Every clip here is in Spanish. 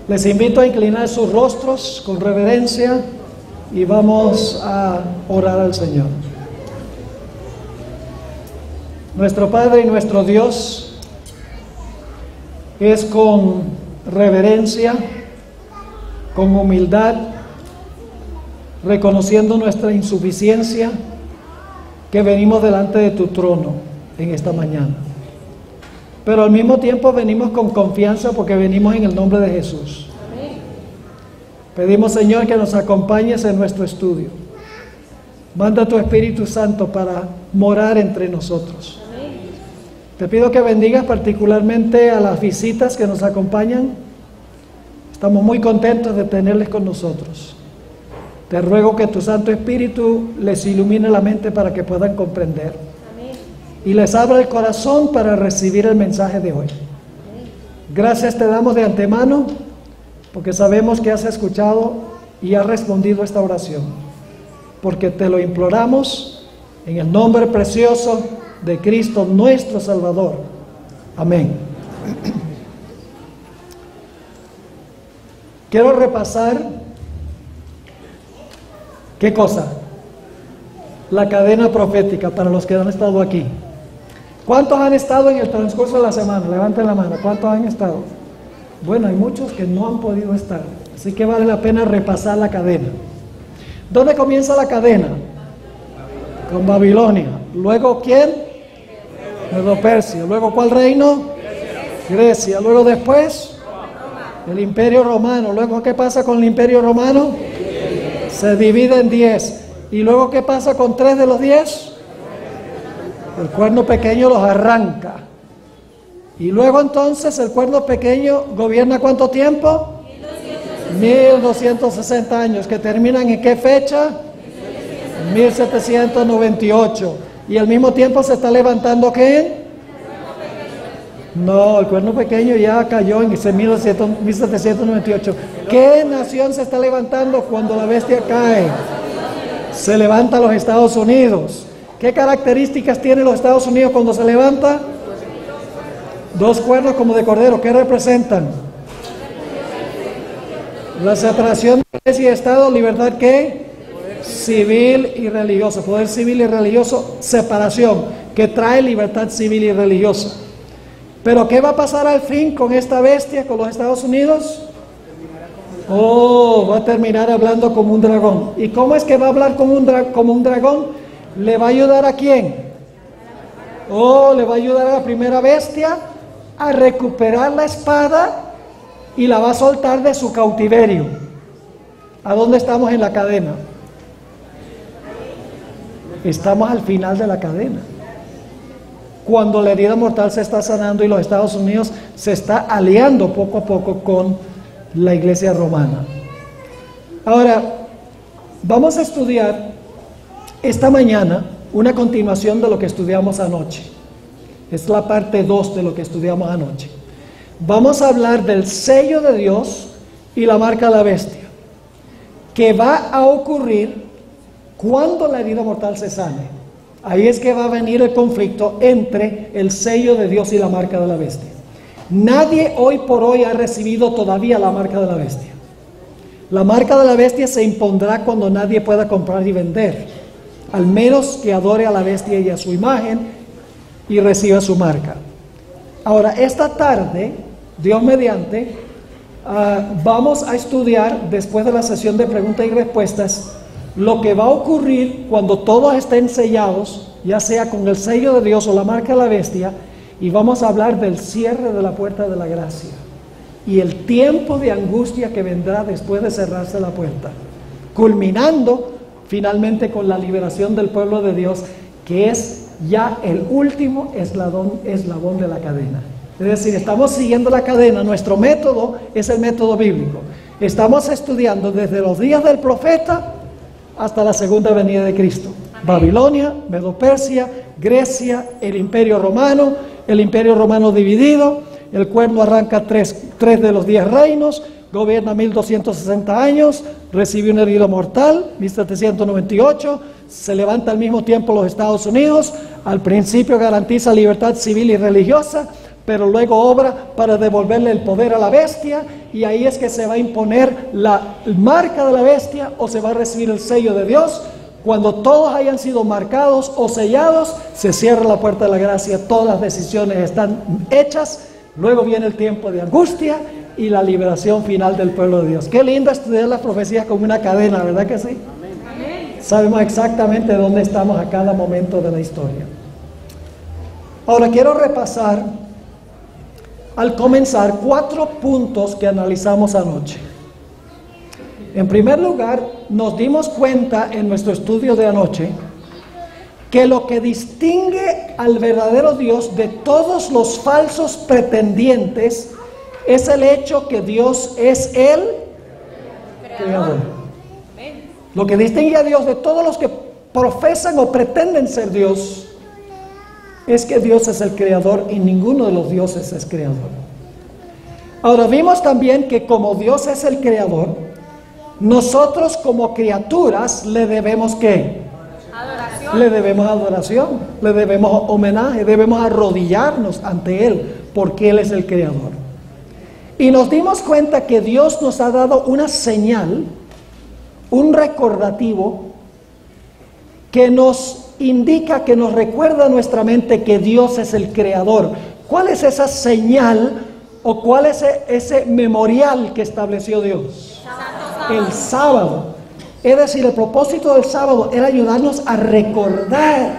Les invito a inclinar sus rostros con reverencia y vamos a orar al Señor. Nuestro Padre y nuestro Dios, es con reverencia, con humildad, reconociendo nuestra insuficiencia, que venimos delante de tu trono en esta mañana. Pero al mismo tiempo venimos con confianza porque venimos en el nombre de Jesús. Amén. Pedimos, Señor, que nos acompañes en nuestro estudio. Manda tu Espíritu Santo para morar entre nosotros. Amén. Te pido que bendigas particularmente a las visitas que nos acompañan. Estamos muy contentos de tenerles con nosotros. Te ruego que tu Santo Espíritu les ilumine la mente para que puedan comprender. Y les abra el corazón para recibir el mensaje de hoy. Gracias te damos de antemano, porque sabemos que has escuchado y has respondido esta oración, porque te lo imploramos en el nombre precioso de Cristo nuestro Salvador. Amén. Quiero repasar, ¿qué cosa? La cadena profética para los que han estado aquí. ¿Cuántos han estado en el transcurso de la semana? Levanten la mano. ¿Cuántos han estado? Bueno, hay muchos que no han podido estar, así que vale la pena repasar la cadena. ¿Dónde comienza la cadena? Con Babilonia. Luego, ¿quién? Medo-Persia. Luego, ¿cuál reino? Grecia. Luego, después, el Imperio Romano. Luego, ¿qué pasa con el Imperio Romano? Se divide en 10. ¿Y luego qué pasa con 3 de los 10? El cuerno pequeño los arranca. Y luego entonces el cuerno pequeño gobierna ¿cuánto tiempo? 1260 años, que terminan ¿en qué fecha? 1798. Y al mismo tiempo se está levantando ¿qué? No, el cuerno pequeño ya cayó en 1798. ¿Qué nación se está levantando cuando la bestia cae? Se levanta los Estados Unidos. ¿Qué características tienen los Estados Unidos cuando se levanta? 2 cuernos como de cordero. ¿Qué representan? La separación de iglesia y Estado, libertad ¿qué? Civil y religiosa. Poder civil y religioso, separación, que trae libertad civil y religiosa. Pero ¿qué va a pasar al fin con esta bestia, con los Estados Unidos? Va a terminar hablando como un dragón. ¿Y cómo es que va a hablar como un dragón? ¿Le va a ayudar a quién? Le va a ayudar a la primera bestia a recuperar la espada y la va a soltar de su cautiverio. ¿A dónde estamos en la cadena? Estamos al final de la cadena. Cuando la herida mortal se está sanando y los Estados Unidos se está aliando poco a poco con la iglesia romana. Ahora, vamos a estudiar esta mañana una continuación de lo que estudiamos anoche. Es la parte 2 de lo que estudiamos anoche. Vamos a hablar del sello de Dios y la marca de la bestia, que va a ocurrir cuando la herida mortal se sane. Ahí es que va a venir el conflicto entre el sello de Dios y la marca de la bestia. Nadie hoy por hoy ha recibido todavía la marca de la bestia. La marca de la bestia se impondrá cuando nadie pueda comprar y vender, al menos que adore a la bestia y a su imagen y reciba su marca. Ahora, esta tarde, Dios mediante, vamos a estudiar, después de la sesión de preguntas y respuestas, lo que va a ocurrir cuando todos estén sellados, ya sea con el sello de Dios o la marca de la bestia, y vamos a hablar del cierre de la puerta de la gracia y el tiempo de angustia que vendrá después de cerrarse la puerta, culminando finalmente con la liberación del pueblo de Dios, que es ya el último eslabón de la cadena. Es decir, estamos siguiendo la cadena. Nuestro método es el método bíblico. Estamos estudiando desde los días del profeta hasta la segunda venida de Cristo. Amén. Babilonia, Medo-Persia, Grecia, el Imperio Romano dividido. El cuerno arranca 3 de los 10 reinos, gobierna 1260 años, recibe una herida mortal, 1798, se levanta al mismo tiempo los Estados Unidos, al principio garantiza libertad civil y religiosa, pero luego obra para devolverle el poder a la bestia, y ahí es que se va a imponer la marca de la bestia o se va a recibir el sello de Dios. Cuando todos hayan sido marcados o sellados, se cierra la puerta de la gracia, todas las decisiones están hechas, luego viene el tiempo de angustia y la liberación final del pueblo de Dios. Qué lindo estudiar las profecías como una cadena, ¿verdad que sí? Amén. Sabemos exactamente dónde estamos a cada momento de la historia. Ahora quiero repasar, al comenzar, 4 puntos que analizamos anoche. En primer lugar, nos dimos cuenta en nuestro estudio de anoche que lo que distingue al verdadero Dios de todos los falsos pretendientes es el hecho que Dios es el Creador. Lo que distingue a Dios de todos los que profesan o pretenden ser Dios es que Dios es el Creador y ninguno de los dioses es Creador. Ahora vimos también que como Dios es el Creador, nosotros como criaturas le debemos ¿qué? Adoración. Le debemos adoración, le debemos homenaje, debemos arrodillarnos ante Él porque Él es el Creador. Y nos dimos cuenta que Dios nos ha dado una señal, un recordativo que nos indica, que nos recuerda a nuestra mente que Dios es el Creador. ¿Cuál es esa señal o cuál es ese memorial que estableció Dios? El sábado. Es decir, el propósito del sábado era ayudarnos a recordar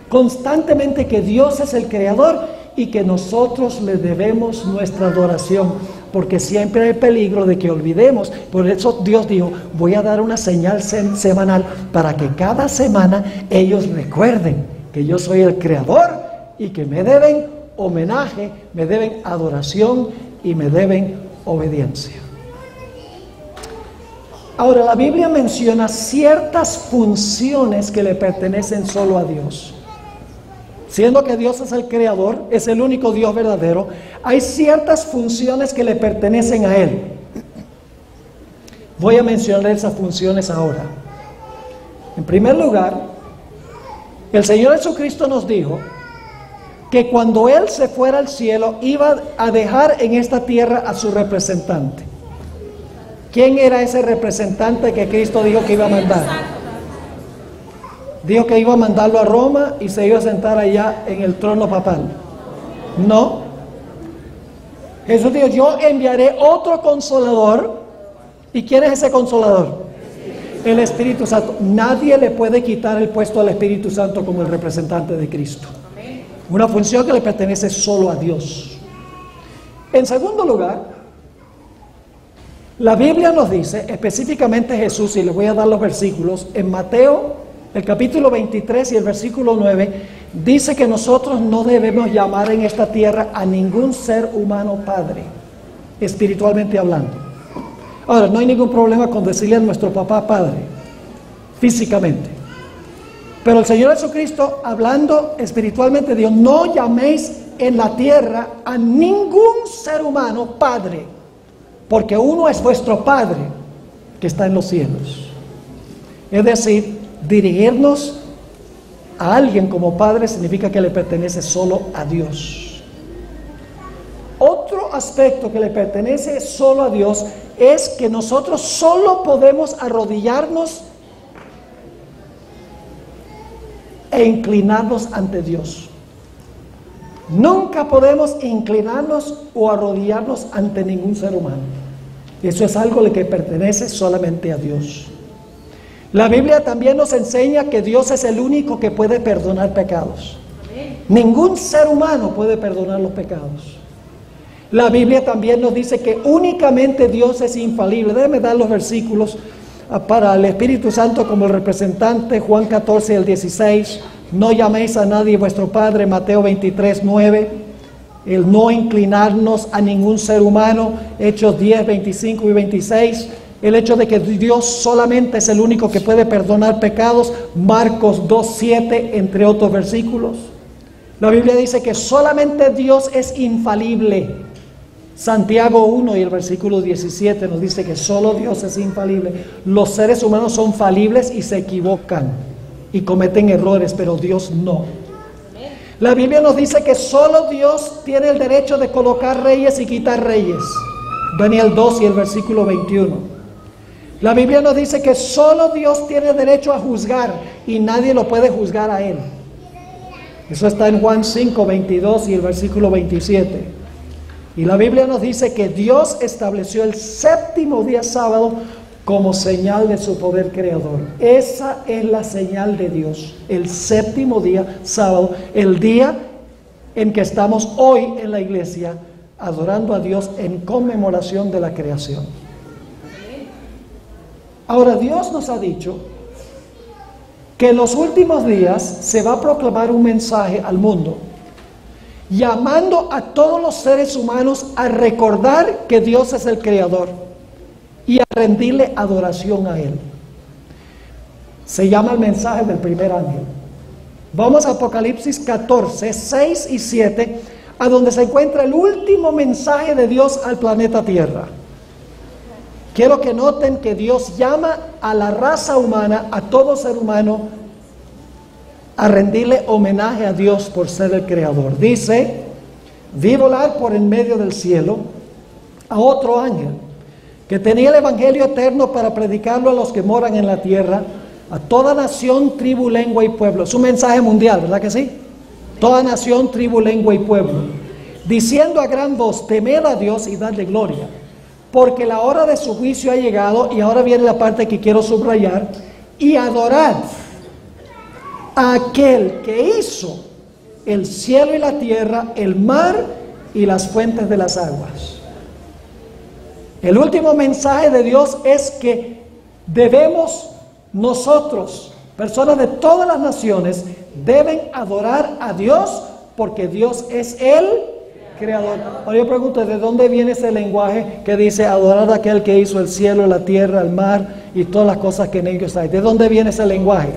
constantemente que Dios es el Creador y que nosotros le debemos nuestra adoración, porque siempre hay peligro de que olvidemos. Por eso Dios dijo, voy a dar una señal semanal para que cada semana ellos recuerden que yo soy el Creador y que me deben homenaje, me deben adoración y me deben obediencia. Ahora, la Biblia menciona ciertas funciones que le pertenecen solo a Dios. Siendo que Dios es el Creador, es el único Dios verdadero, hay ciertas funciones que le pertenecen a Él. Voy a mencionar esas funciones ahora. En primer lugar, el Señor Jesucristo nos dijo que cuando Él se fuera al cielo, iba a dejar en esta tierra a su representante. ¿Quién era ese representante que Cristo dijo que iba a mandar? Dijo que iba a mandarlo a Roma y se iba a sentar allá en el trono papal. No. Jesús dijo, yo enviaré otro consolador. ¿Y quién es ese consolador? El Espíritu Santo. Nadie le puede quitar el puesto al Espíritu Santo como el representante de Cristo. Una función que le pertenece solo a Dios. En segundo lugar, la Biblia nos dice, específicamente Jesús, y les voy a dar los versículos, en Mateo, el capítulo 23 y el versículo 9, dice que nosotros no debemos llamar en esta tierra a ningún ser humano padre, espiritualmente hablando. Ahora, no hay ningún problema con decirle a nuestro papá padre, físicamente. Pero el Señor Jesucristo, hablando espiritualmente, dijo, no llaméis en la tierra a ningún ser humano padre, porque uno es vuestro Padre que está en los cielos. Es decir, dirigirnos a alguien como Padre significa que le pertenece solo a Dios. Otro aspecto que le pertenece solo a Dios es que nosotros solo podemos arrodillarnos e inclinarnos ante Dios. Nunca podemos inclinarnos o arrodillarnos ante ningún ser humano. Eso es algo que pertenece solamente a Dios. La Biblia también nos enseña que Dios es el único que puede perdonar pecados. Ningún ser humano puede perdonar los pecados. La Biblia también nos dice que únicamente Dios es infalible. Déjenme dar los versículos para el Espíritu Santo como el representante. Juan 14, el 16. No llaméis a nadie vuestro Padre. Mateo 23, 9. El no inclinarnos a ningún ser humano. Hechos 10, 25 y 26. El hecho de que Dios solamente es el único que puede perdonar pecados. Marcos 2, 7, entre otros versículos. La Biblia dice que solamente Dios es infalible. Santiago 1 y el versículo 17 nos dice que solo Dios es infalible. Los seres humanos son falibles y se equivocan y cometen errores, pero Dios no. La Biblia nos dice que solo Dios tiene el derecho de colocar reyes y quitar reyes. Daniel 2 y el versículo 21. La Biblia nos dice que solo Dios tiene derecho a juzgar y nadie lo puede juzgar a Él. Eso está en Juan 5, 22 y el versículo 27. Y la Biblia nos dice que Dios estableció el séptimo día sábado como señal de su poder creador. Esa es la señal de Dios, el séptimo día sábado, el día en que estamos hoy en la iglesia adorando a Dios en conmemoración de la creación. Ahora, Dios nos ha dicho que en los últimos días se va a proclamar un mensaje al mundo, llamando a todos los seres humanos a recordar que Dios es el creador y a rendirle adoración a Él. Se llama el mensaje del primer ángel. Vamos a Apocalipsis 14, 6 y 7, a donde se encuentra el último mensaje de Dios al planeta Tierra. Quiero que noten que Dios llama a la raza humana, a todo ser humano, a rendirle homenaje a Dios por ser el creador. Dice: vi volar por en medio del cielo a otro ángel que tenía el evangelio eterno para predicarlo a los que moran en la tierra, a toda nación, tribu, lengua y pueblo. Es un mensaje mundial, ¿verdad que sí? Toda nación, tribu, lengua y pueblo, diciendo a gran voz: temed a Dios y dadle gloria, porque la hora de su juicio ha llegado. Y ahora viene la parte que quiero subrayar: y adorad a aquel que hizo el cielo y la tierra, el mar y las fuentes de las aguas. El último mensaje de Dios es que debemos nosotros, personas de todas las naciones, deben adorar a Dios porque Dios es el creador. Ahora yo pregunto, ¿de dónde viene ese lenguaje que dice adorar a aquel que hizo el cielo, la tierra, el mar y todas las cosas que en ellos hay? ¿De dónde viene ese lenguaje?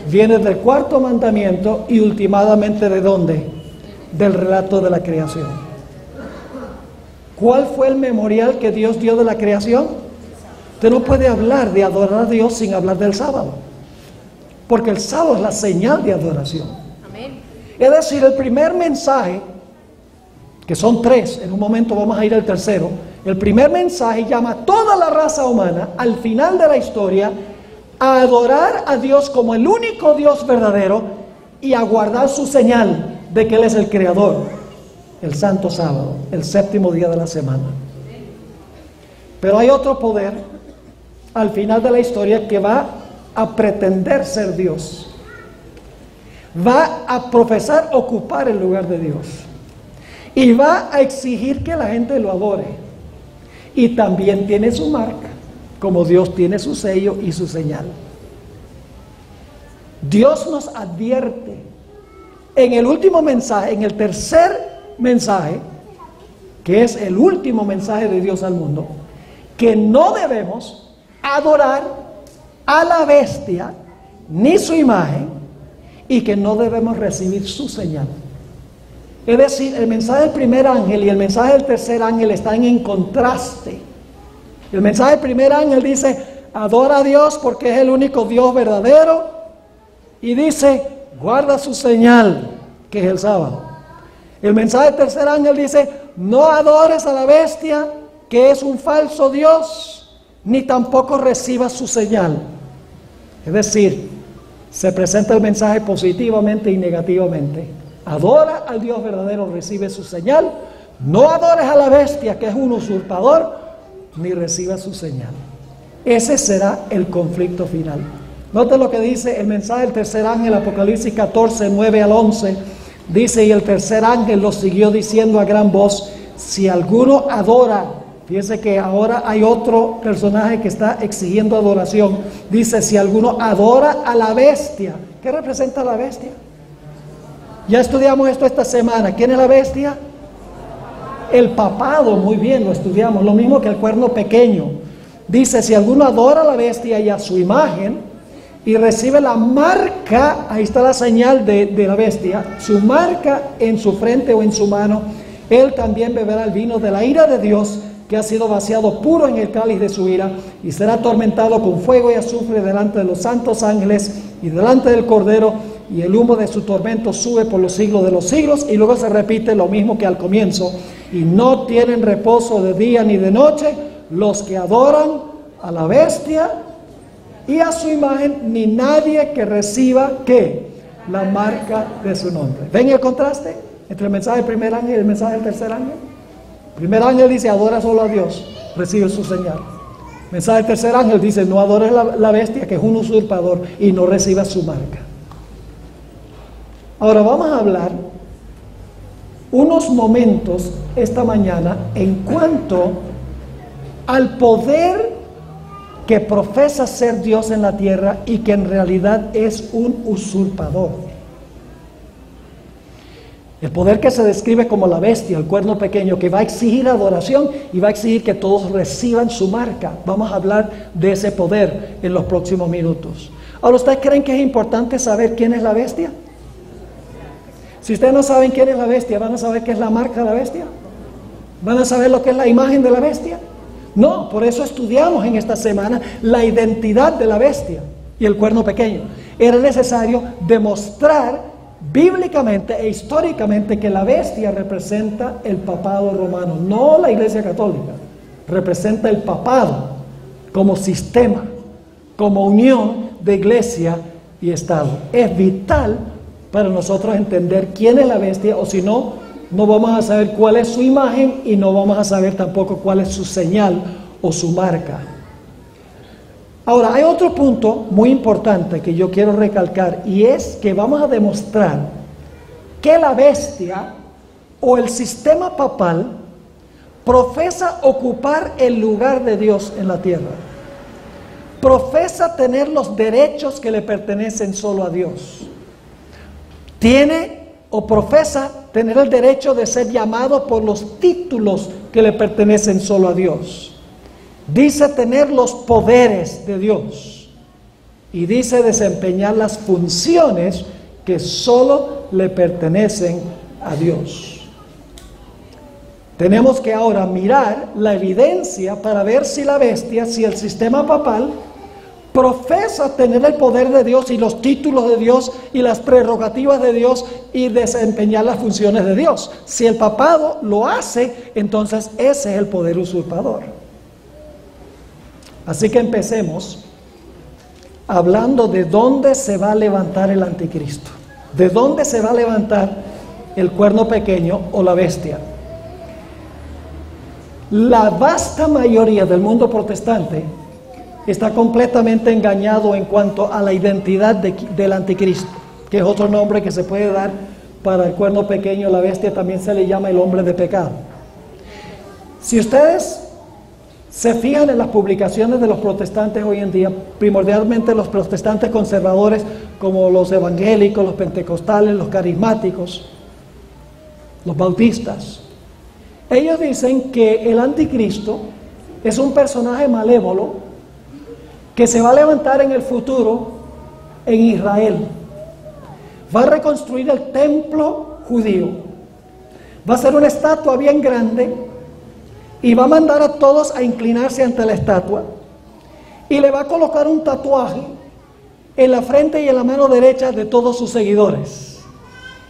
Viene del cuarto mandamiento y últimamente ¿de dónde? Del relato de la creación. ¿Cuál fue el memorial que Dios dio de la creación? Usted no puede hablar de adorar a Dios sin hablar del sábado, porque el sábado es la señal de adoración. Amén. Es decir, el primer mensaje, que son tres, en un momento vamos a ir al tercero. El primer mensaje llama a toda la raza humana al final de la historia a adorar a Dios como el único Dios verdadero y a guardar su señal de que Él es el creador. El santo sábado, el séptimo día de la semana. Pero hay otro poder al final de la historia que va a pretender ser Dios. Va a profesar ocupar el lugar de Dios. Y va a exigir que la gente lo adore. Y también tiene su marca, como Dios tiene su sello y su señal. Dios nos advierte en el último mensaje, en el tercer mensaje, que es el último mensaje de Dios al mundo, que no debemos adorar a la bestia ni su imagen y que no debemos recibir su señal. Es decir, el mensaje del primer ángel y el mensaje del tercer ángel están en contraste. El mensaje del primer ángel dice: adora a Dios porque es el único Dios verdadero, y dice: guarda su señal, que es el sábado. El mensaje del tercer ángel dice: no adores a la bestia, que es un falso Dios, ni tampoco recibas su señal. Es decir, se presenta el mensaje positivamente y negativamente. Adora al Dios verdadero, recibe su señal. No adores a la bestia, que es un usurpador, ni reciba su señal. Ese será el conflicto final. Note lo que dice el mensaje del tercer ángel, Apocalipsis 14, 9 al 11. Dice: y el tercer ángel lo siguió diciendo a gran voz: si alguno adora, fíjense que ahora hay otro personaje que está exigiendo adoración. Dice: si alguno adora a la bestia. ¿Qué representa la bestia? Ya estudiamos esto esta semana. ¿Quién es la bestia? El papado, muy bien, lo estudiamos. Lo mismo que el cuerno pequeño. Dice: si alguno adora a la bestia y a su imagen, y recibe la marca, ahí está la señal de la bestia, su marca en su frente o en su mano, él también beberá el vino de la ira de Dios, que ha sido vaciado puro en el cáliz de su ira, y será atormentado con fuego y azufre delante de los santos ángeles y delante del Cordero, y el humo de su tormento sube por los siglos de los siglos. Y luego se repite lo mismo que al comienzo: y no tienen reposo de día ni de noche los que adoran a la bestia y a su imagen, ni nadie que reciba, ¿qué? La marca de su nombre. ¿Ven el contraste entre el mensaje del primer ángel y el mensaje del tercer ángel? El primer ángel dice: adora solo a Dios, recibe su señal. El mensaje del tercer ángel dice: no adores la bestia, que es un usurpador, y no recibas su marca. Ahora vamos a hablar unos momentos esta mañana en cuanto al poder que profesa ser Dios en la tierra y que en realidad es un usurpador. El poder que se describe como la bestia, el cuerno pequeño, que va a exigir adoración y va a exigir que todos reciban su marca. Vamos a hablar de ese poder en los próximos minutos. Ahora, ¿ustedes creen que es importante saber quién es la bestia? Si ustedes no saben quién es la bestia, ¿van a saber qué es la marca de la bestia? ¿Van a saber lo que es la imagen de la bestia? No, por eso estudiamos en esta semana la identidad de la bestia y el cuerno pequeño. Era necesario demostrar bíblicamente e históricamente que la bestia representa el papado romano, no la Iglesia Católica. Representa el papado como sistema, como unión de iglesia y Estado. Es vital para nosotros entender quién es la bestia, o si no, no vamos a saber cuál es su imagen y no vamos a saber tampoco cuál es su señal o su marca. Ahora, hay otro punto muy importante que yo quiero recalcar, y es que vamos a demostrar que la bestia o el sistema papal profesa ocupar el lugar de Dios en la tierra. Profesa tener los derechos que le pertenecen solo a Dios. Tiene o profesa tener el derecho de ser llamado por los títulos que le pertenecen solo a Dios. Dice tener los poderes de Dios y dice desempeñar las funciones que solo le pertenecen a Dios. Tenemos que ahora mirar la evidencia para ver si la bestia, si el sistema papal profesa tener el poder de Dios y los títulos de Dios y las prerrogativas de Dios y desempeñar las funciones de Dios. Si el papado lo hace, entonces ese es el poder usurpador. Así que empecemos hablando de dónde se va a levantar el anticristo, de dónde se va a levantar el cuerno pequeño o la bestia. La vasta mayoría del mundo protestante está completamente engañado en cuanto a la identidad del anticristo, que es otro nombre que se puede dar para el cuerno pequeño. La bestia también se le llama el hombre de pecado. Si ustedes se fijan en las publicaciones de los protestantes hoy en día, primordialmente los protestantes conservadores como los evangélicos, los pentecostales, los carismáticos, los bautistas, ellos dicen que el anticristo es un personaje malévolo que se va a levantar en el futuro en Israel. Va a reconstruir el templo judío. Va a ser una estatua bien grande y va a mandar a todos a inclinarse ante la estatua. Y le va a colocar un tatuaje en la frente y en la mano derecha de todos sus seguidores.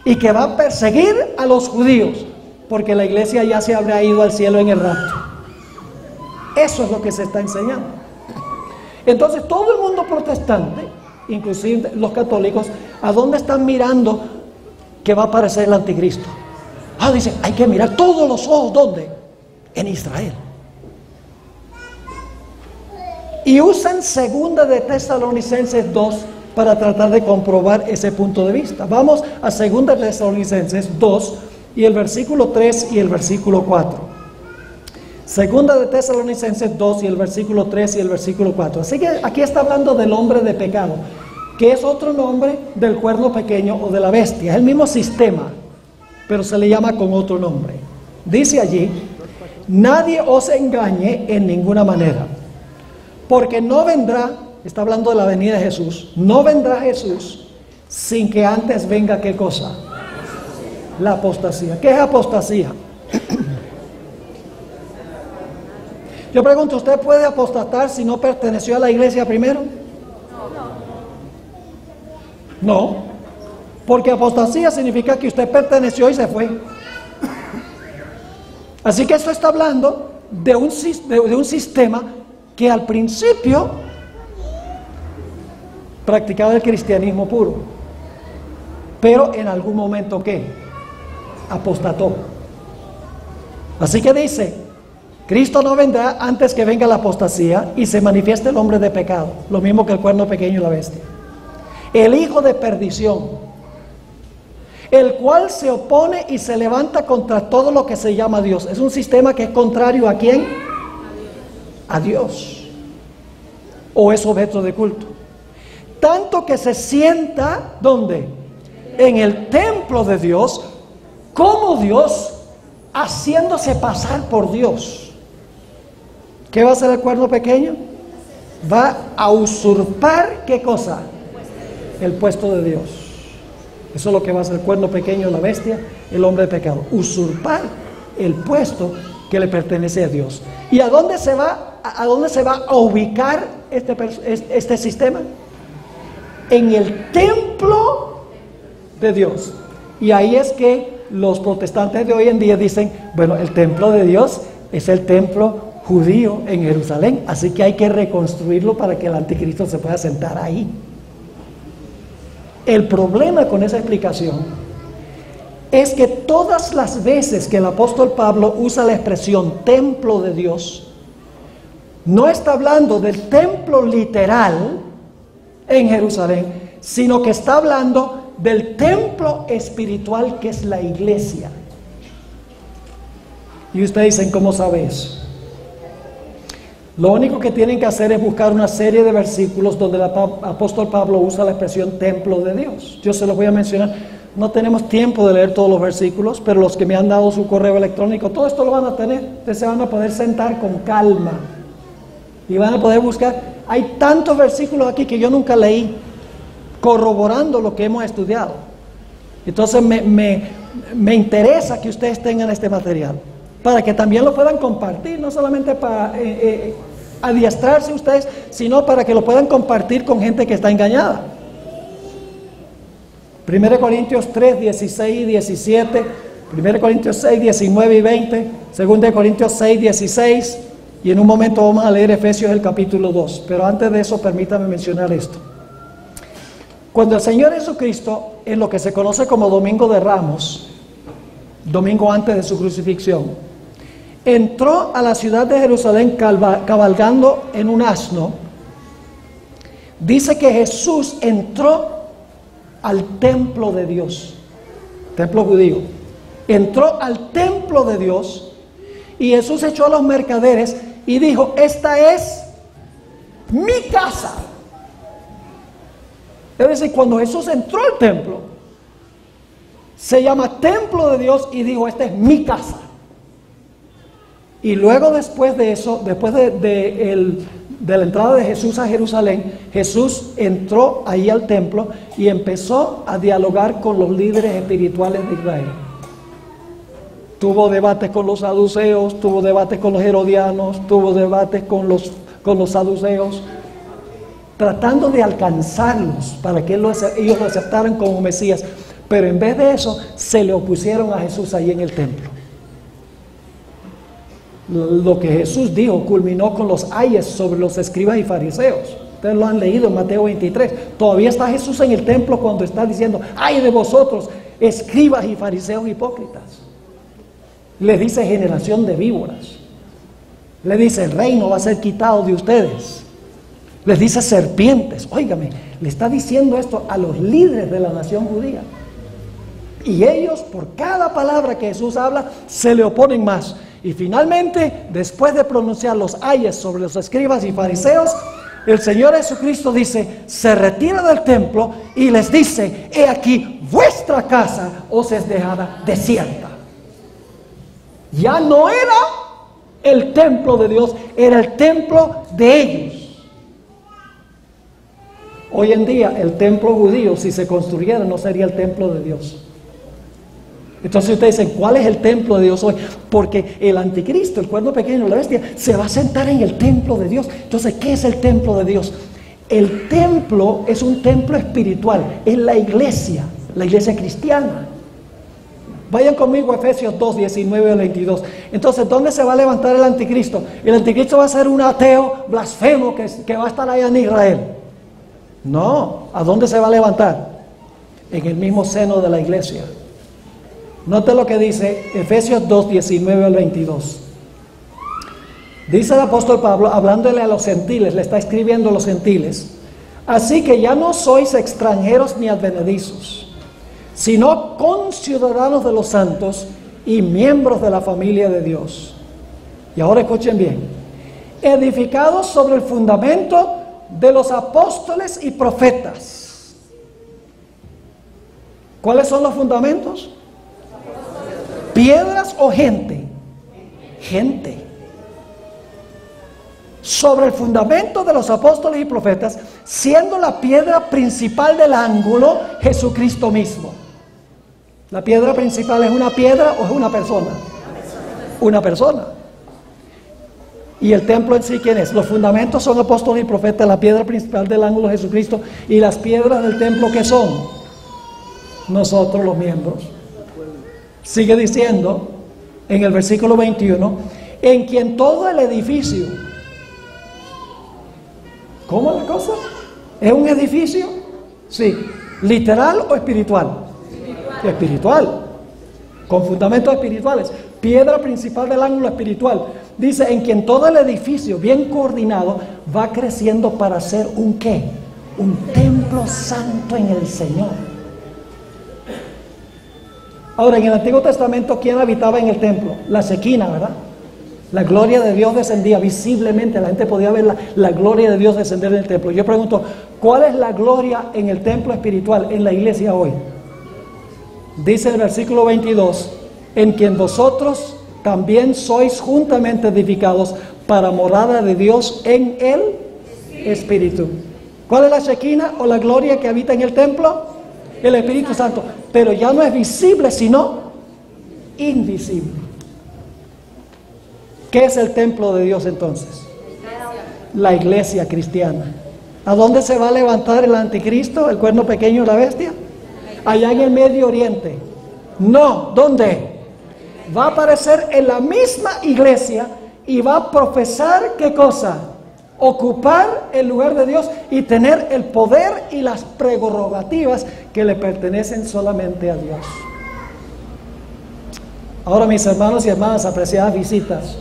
Y que va a perseguir a los judíos, porque la iglesia ya se habrá ido al cielo en el rapto. Eso es lo que se está enseñando. Entonces todo el mundo protestante, inclusive los católicos, ¿a dónde están mirando que va a aparecer el anticristo? Dicen, hay que mirar todos los ojos, ¿dónde? En Israel. Y usan 2 de Tesalonicenses 2 para tratar de comprobar ese punto de vista. Vamos a 2 de Tesalonicenses 2 y el versículo 3 y el versículo 4. Segunda de Tesalonicenses 2 y el versículo 3 y el versículo 4. Así que aquí está hablando del hombre de pecado, que es otro nombre del cuerno pequeño o de la bestia. Es el mismo sistema, pero se le llama con otro nombre. Dice allí: nadie os engañe en ninguna manera, porque no vendrá, está hablando de la venida de Jesús, no vendrá Jesús sin que antes venga, ¿qué cosa? La apostasía. ¿Qué es apostasía? Yo pregunto, ¿usted puede apostatar si no perteneció a la iglesia primero? No. Porque apostasía significa que usted perteneció y se fue. Así que esto está hablando de un sistema que al principio practicaba el cristianismo puro, pero en algún momento ¿qué? Apostató. Así que dice, Cristo no vendrá antes que venga la apostasía y se manifieste el hombre de pecado, lo mismo que el cuerno pequeño y la bestia, el hijo de perdición, el cual se opone y se levanta contra todo lo que se llama Dios. Es un sistema que es contrario ¿a quién? A Dios, o es objeto de culto, tanto que se sienta ¿dónde? En el templo de Dios, como Dios, haciéndose pasar por Dios. ¿Qué va a hacer el cuerno pequeño? Va a usurpar ¿qué cosa? El puesto de Dios. Eso es lo que va a hacer el cuerno pequeño, la bestia, el hombre de pecado. Usurpar el puesto que le pertenece a Dios. ¿Y a dónde se va? ¿A dónde se va a ubicar este sistema? En el templo de Dios. Y ahí es que los protestantes de hoy en día dicen, bueno, el templo de Dios es el templo judío en Jerusalén, así que hay que reconstruirlo para que el anticristo se pueda sentar ahí. El problema con esa explicación es que todas las veces que el apóstol Pablo usa la expresión templo de Dios, no está hablando del templo literal en Jerusalén, sino que está hablando del templo espiritual que es la iglesia. Y ustedes dicen, ¿cómo sabe eso? Lo único que tienen que hacer es buscar una serie de versículos donde el apóstol Pablo usa la expresión templo de Dios. Yo se los voy a mencionar. No tenemos tiempo de leer todos los versículos, pero los que me han dado su correo electrónico, todo esto lo van a tener. Ustedes se van a poder sentar con calma y van a poder buscar. Hay tantos versículos aquí que yo nunca leí, corroborando lo que hemos estudiado. Entonces me interesa que ustedes tengan este material, para que también lo puedan compartir, no solamente para adiestrarse ustedes, sino para que lo puedan compartir con gente que está engañada. 1 Corintios 3, 16 y 17, 1 Corintios 6, 19 y 20, 2 Corintios 6, 16, y en un momento vamos a leer Efesios el capítulo 2. Pero antes de eso, permítame mencionar esto. Cuando el Señor Jesucristo, en lo que se conoce como Domingo de Ramos, domingo antes de su crucifixión, entró a la ciudad de Jerusalén cabalgando en un asno, dice que Jesús entró al templo de Dios, templo judío, entró al templo de Dios, y Jesús echó a los mercaderes y dijo, esta es mi casa. Es decir, cuando Jesús entró al templo, se llama templo de Dios y dijo, esta es mi casa. Y luego después de eso, después de la entrada de Jesús a Jerusalén, Jesús entró ahí al templo y empezó a dialogar con los líderes espirituales de Israel. Tuvo debates con los saduceos, tuvo debates con los herodianos, tuvo debates con los saduceos, tratando de alcanzarlos para que ellos lo aceptaran como Mesías. Pero en vez de eso, se le opusieron a Jesús ahí en el templo. Lo que Jesús dijo culminó con los ayes sobre los escribas y fariseos. Ustedes lo han leído en Mateo 23. Todavía está Jesús en el templo cuando está diciendo, ay de vosotros, escribas y fariseos hipócritas. Les dice generación de víboras. Le dice, el reino va a ser quitado de ustedes. Les dice serpientes. Óigame, le está diciendo esto a los líderes de la nación judía. Y ellos, por cada palabra que Jesús habla, se le oponen más. Y finalmente, después de pronunciar los ayes sobre los escribas y fariseos, el Señor Jesucristo dice, se retira del templo y les dice, he aquí, vuestra casa os es dejada desierta. Ya no era el templo de Dios, era el templo de ellos. Hoy en día, el templo judío, si se construyera, no sería el templo de Dios. Entonces ustedes dicen, ¿cuál es el templo de Dios hoy? Porque el anticristo, el cuerno pequeño, la bestia, se va a sentar en el templo de Dios. Entonces, ¿qué es el templo de Dios? El templo es un templo espiritual, es la iglesia. la iglesia cristiana. Vayan conmigo a Efesios 2, 19 al 22. Entonces, ¿dónde se va a levantar el anticristo? El anticristo va a ser un ateo blasfemo que va a estar allá en Israel. No, ¿a dónde se va a levantar? En el mismo seno de la iglesia. Note lo que dice Efesios 2, 19 al 22. Dice el apóstol Pablo, hablándole a los gentiles, le está escribiendo a los gentiles: así que ya no sois extranjeros ni advenedizos, sino conciudadanos de los santos y miembros de la familia de Dios. Y ahora escuchen bien: edificados sobre el fundamento de los apóstoles y profetas. ¿Cuáles son los fundamentos? ¿Piedras o gente? Gente. Sobre el fundamento de los apóstoles y profetas, siendo la piedra principal del ángulo Jesucristo mismo. ¿La piedra principal es una piedra o es una persona? Una persona. ¿Y el templo en sí quién es? Los fundamentos son apóstoles y profetas, la piedra principal del ángulo Jesucristo. ¿Y las piedras del templo qué son? Nosotros los miembros. Sigue diciendo en el versículo 21, en quien todo el edificio. ¿Cómo es la cosa? ¿Es un edificio? Sí. ¿Literal o espiritual? Espiritual. Con fundamentos espirituales. Piedra principal del ángulo espiritual. Dice, en quien todo el edificio, bien coordinado, va creciendo para ser un ¿qué? Un templo santo en el Señor. Ahora, en el Antiguo Testamento, ¿quién habitaba en el templo? La Shequina, ¿verdad? La gloria de Dios descendía visiblemente, la gente podía ver la gloria de Dios descender en el templo. Yo pregunto, ¿cuál es la gloria en el templo espiritual, en la iglesia hoy? Dice el versículo 22, en quien vosotros también sois juntamente edificados para morada de Dios en el Espíritu. ¿Cuál es la Shequina o la gloria que habita en el templo? El Espíritu Santo. Pero ya no es visible, sino invisible. ¿Qué es el templo de Dios entonces? La iglesia cristiana. ¿A dónde se va a levantar el anticristo, el cuerno pequeño de la bestia? Allá en el Medio Oriente. No, ¿dónde? Va a aparecer en la misma iglesia y va a profesar ¿qué cosa? Ocupar el lugar de Dios y tener el poder y las prerrogativas que le pertenecen solamente a Dios. Ahora, mis hermanos y hermanas, apreciadas visitas,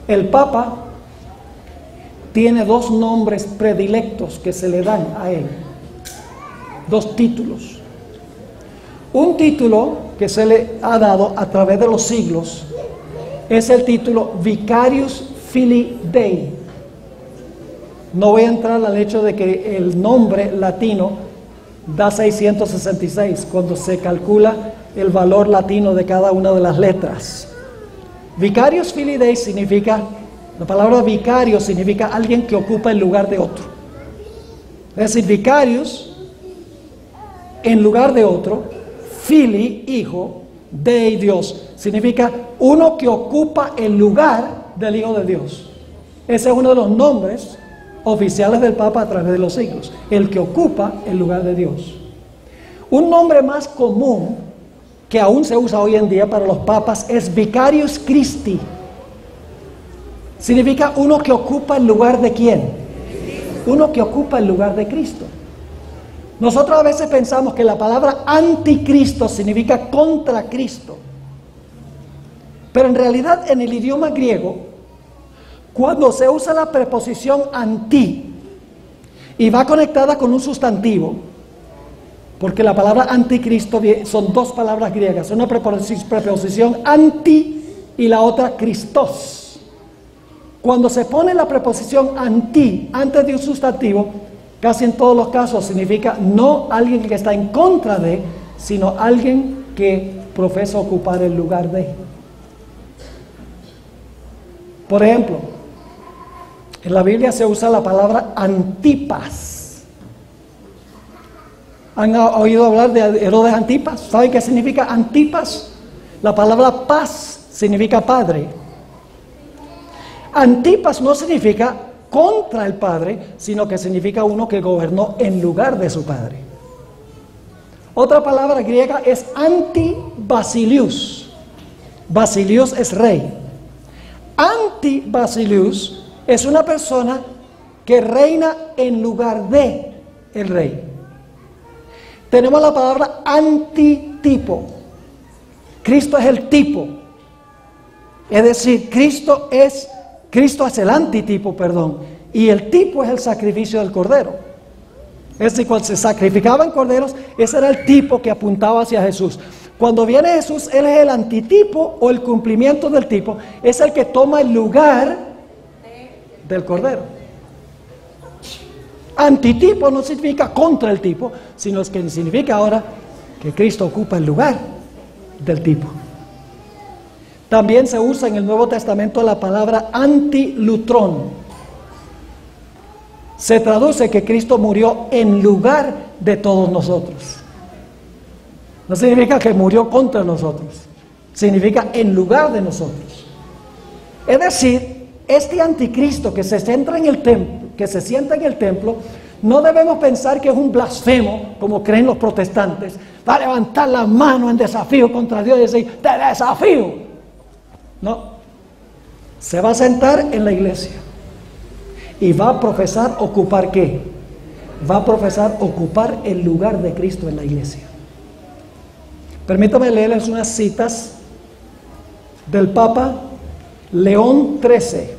el Papa tiene dos nombres predilectos que se le dan a él, dos títulos. Un título que se le ha dado a través de los siglos es el título Vicarius Filii Dei. No voy a entrar al hecho de que el nombre latino da 666 cuando se calcula el valor latino de cada una de las letras. Vicarius Filii Dei significa, la palabra vicario significa alguien que ocupa el lugar de otro. Es decir, vicarius en lugar de otro, Fili, hijo, Dei, Dios, significa uno que ocupa el lugar del Hijo de Dios. Ese es uno de los nombres oficiales del Papa a través de los siglos, el que ocupa el lugar de Dios. Un nombre más común que aún se usa hoy en día para los papas es Vicarius Christi. Significa uno que ocupa el lugar de ¿quién? Uno que ocupa el lugar de Cristo. Nosotros a veces pensamos que la palabra anticristo significa contra Cristo. Pero en realidad en el idioma griego, cuando se usa la preposición anti y va conectada con un sustantivo, porque la palabra anticristo son dos palabras griegas, una preposición anti y la otra Christos. Cuando se pone la preposición anti antes de un sustantivo, casi en todos los casos significa no alguien que está en contra de, sino alguien que profesa ocupar el lugar de. Por ejemplo, en la Biblia se usa la palabra Antipas. ¿Han oído hablar de Herodes Antipas? ¿Saben qué significa Antipas? La palabra paz significa padre. Antipas no significa contra el padre, sino que significa uno que gobernó en lugar de su padre. Otra palabra griega es anti-basilius. Basilius es rey. Anti-basilius es una persona que reina en lugar de el rey. Tenemos la palabra antitipo. Cristo es el tipo. Es decir, Cristo es el antitipo, perdón. Y el tipo es el sacrificio del cordero. Es decir, cuando se sacrificaban corderos, ese era el tipo que apuntaba hacia Jesús. Cuando viene Jesús, Él es el antitipo o el cumplimiento del tipo. Es el que toma el lugar del cordero. Antitipo no significa contra el tipo, sino que significa ahora que Cristo ocupa el lugar del tipo. También se usa en el Nuevo Testamento la palabra antilutrón. Se traduce que Cristo murió en lugar de todos nosotros. No significa que murió contra nosotros, significa en lugar de nosotros. Es decir, este anticristo que se sienta en el templo, no debemos pensar que es un blasfemo, como creen los protestantes. Va a levantar la mano en desafío contra Dios y decir, te desafío. No, se va a sentar en la iglesia y va a profesar ocupar ¿qué? Va a profesar ocupar el lugar de Cristo en la iglesia. Permítame leerles unas citas del Papa León XIII.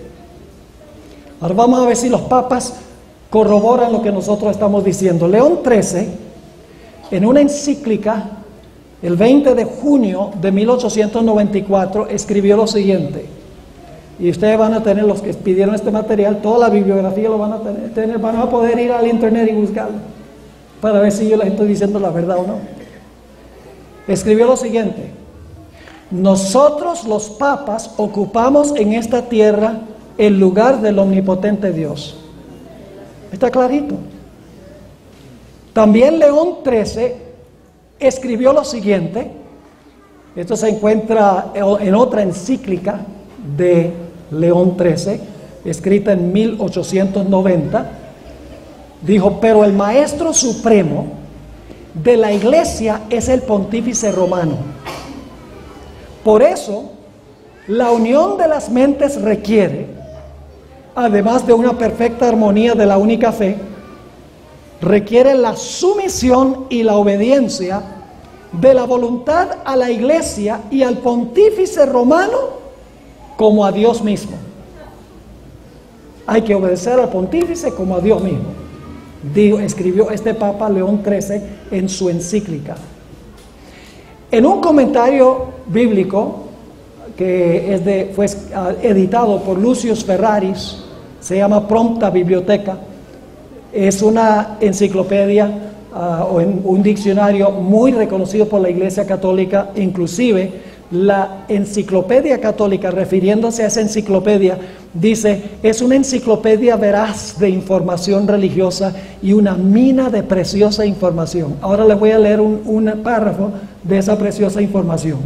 Ahora vamos a ver si los papas corroboran lo que nosotros estamos diciendo. León XIII, en una encíclica, el 20 de junio de 1894, escribió lo siguiente. Y ustedes van a tener, los que pidieron este material, toda la bibliografía lo van a tener, van a poder ir al internet y buscarlo, para ver si yo les estoy diciendo la verdad o no. Escribió lo siguiente: nosotros los papas ocupamos en esta tierra el lugar del omnipotente Dios. Está clarito. También León XIII escribió lo siguiente. Esto se encuentra en otra encíclica de León XIII, escrita en 1890. Dijo: pero el maestro supremo de la iglesia es el pontífice romano. Por eso, la unión de las mentes requiere, además de una perfecta armonía de la única fe, requiere la sumisión y la obediencia de la voluntad a la iglesia y al pontífice romano como a Dios mismo. Hay que obedecer al pontífice como a Dios mismo. Escribió este Papa León XIII en su encíclica. En un comentario bíblico que fue editado por Lucius Ferraris, se llama Prompta Biblioteca. Es una enciclopedia o un diccionario muy reconocido por la Iglesia Católica. Inclusive la Enciclopedia Católica, refiriéndose a esa enciclopedia, dice: es una enciclopedia veraz de información religiosa y una mina de preciosa información. Ahora les voy a leer un párrafo de esa preciosa información.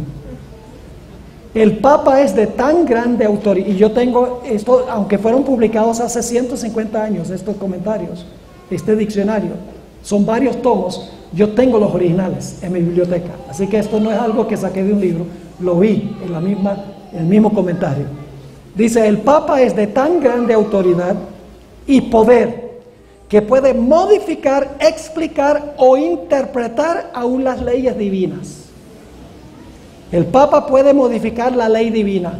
El Papa es de tan grande autoridad, y yo tengo esto, aunque fueron publicados hace 150 años, estos comentarios, este diccionario, son varios tomos, yo tengo los originales en mi biblioteca, así que esto no es algo que saqué de un libro, lo vi en el mismo comentario. Dice: el Papa es de tan grande autoridad y poder que puede modificar, explicar o interpretar aún las leyes divinas. El Papa puede modificar la ley divina,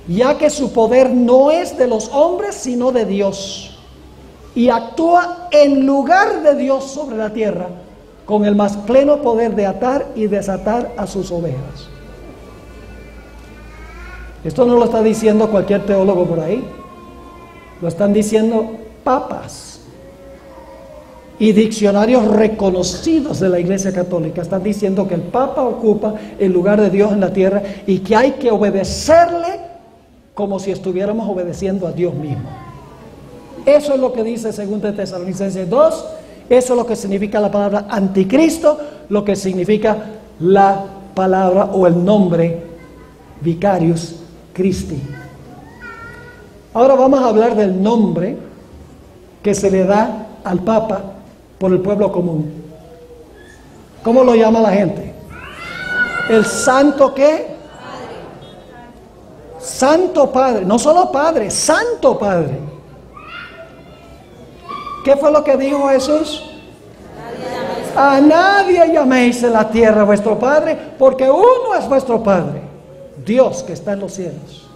ya que su poder no es de los hombres, sino de Dios, y actúa en lugar de Dios sobre la tierra, con el más pleno poder de atar y desatar a sus ovejas. Esto no lo está diciendo cualquier teólogo por ahí, lo están diciendo papas y diccionarios reconocidos de la Iglesia Católica. Están diciendo que el Papa ocupa el lugar de Dios en la tierra y que hay que obedecerle como si estuviéramos obedeciendo a Dios mismo. Eso es lo que dice 2 Tesalonicenses 2. Eso es lo que significa la palabra anticristo, lo que significa la palabra o el nombre Vicarius Christi. Ahora vamos a hablar del nombre que se le da al Papa por el pueblo común. ¿Cómo lo llama la gente? El Santo ¿qué? Santo Padre, no solo Padre, Santo Padre. ¿Qué fue lo que dijo Jesús? A nadie llaméis en la tierra vuestro Padre, porque uno es vuestro Padre, Dios que está en los cielos.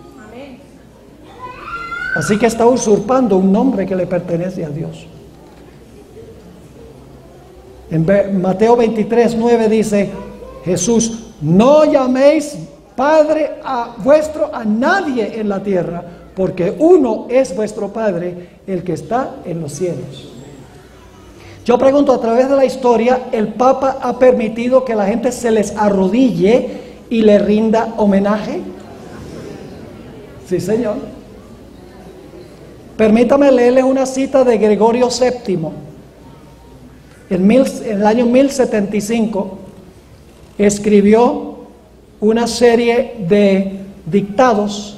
Así que está usurpando un nombre que le pertenece a Dios. En Mateo 23:9 dice Jesús: no llaméis Padre a nadie en la tierra, porque uno es vuestro Padre, el que está en los cielos. Yo pregunto, a través de la historia, ¿el Papa ha permitido que la gente se les arrodille y le rinda homenaje? Sí, señor. Permítame leerles una cita de Gregorio VII. En el año 1075 escribió una serie de dictados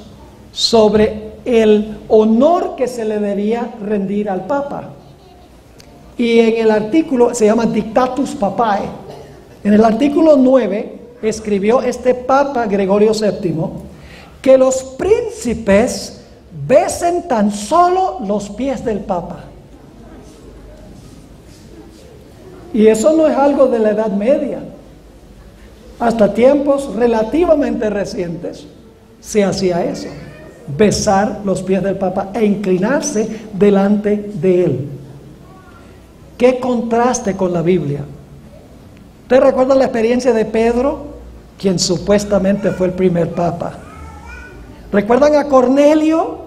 sobre el honor que se le debía rendir al Papa. Y en el artículo, se llama Dictatus Papae, en el artículo 9 escribió este Papa Gregorio VII que los príncipes besen tan solo los pies del Papa. Y eso no es algo de la Edad Media. Hasta tiempos relativamente recientes se hacía eso, besar los pies del Papa e inclinarse delante de él. Qué contraste con la Biblia. ¿Ustedes recuerdan la experiencia de Pedro, quien supuestamente fue el primer Papa? ¿Recuerdan a Cornelio?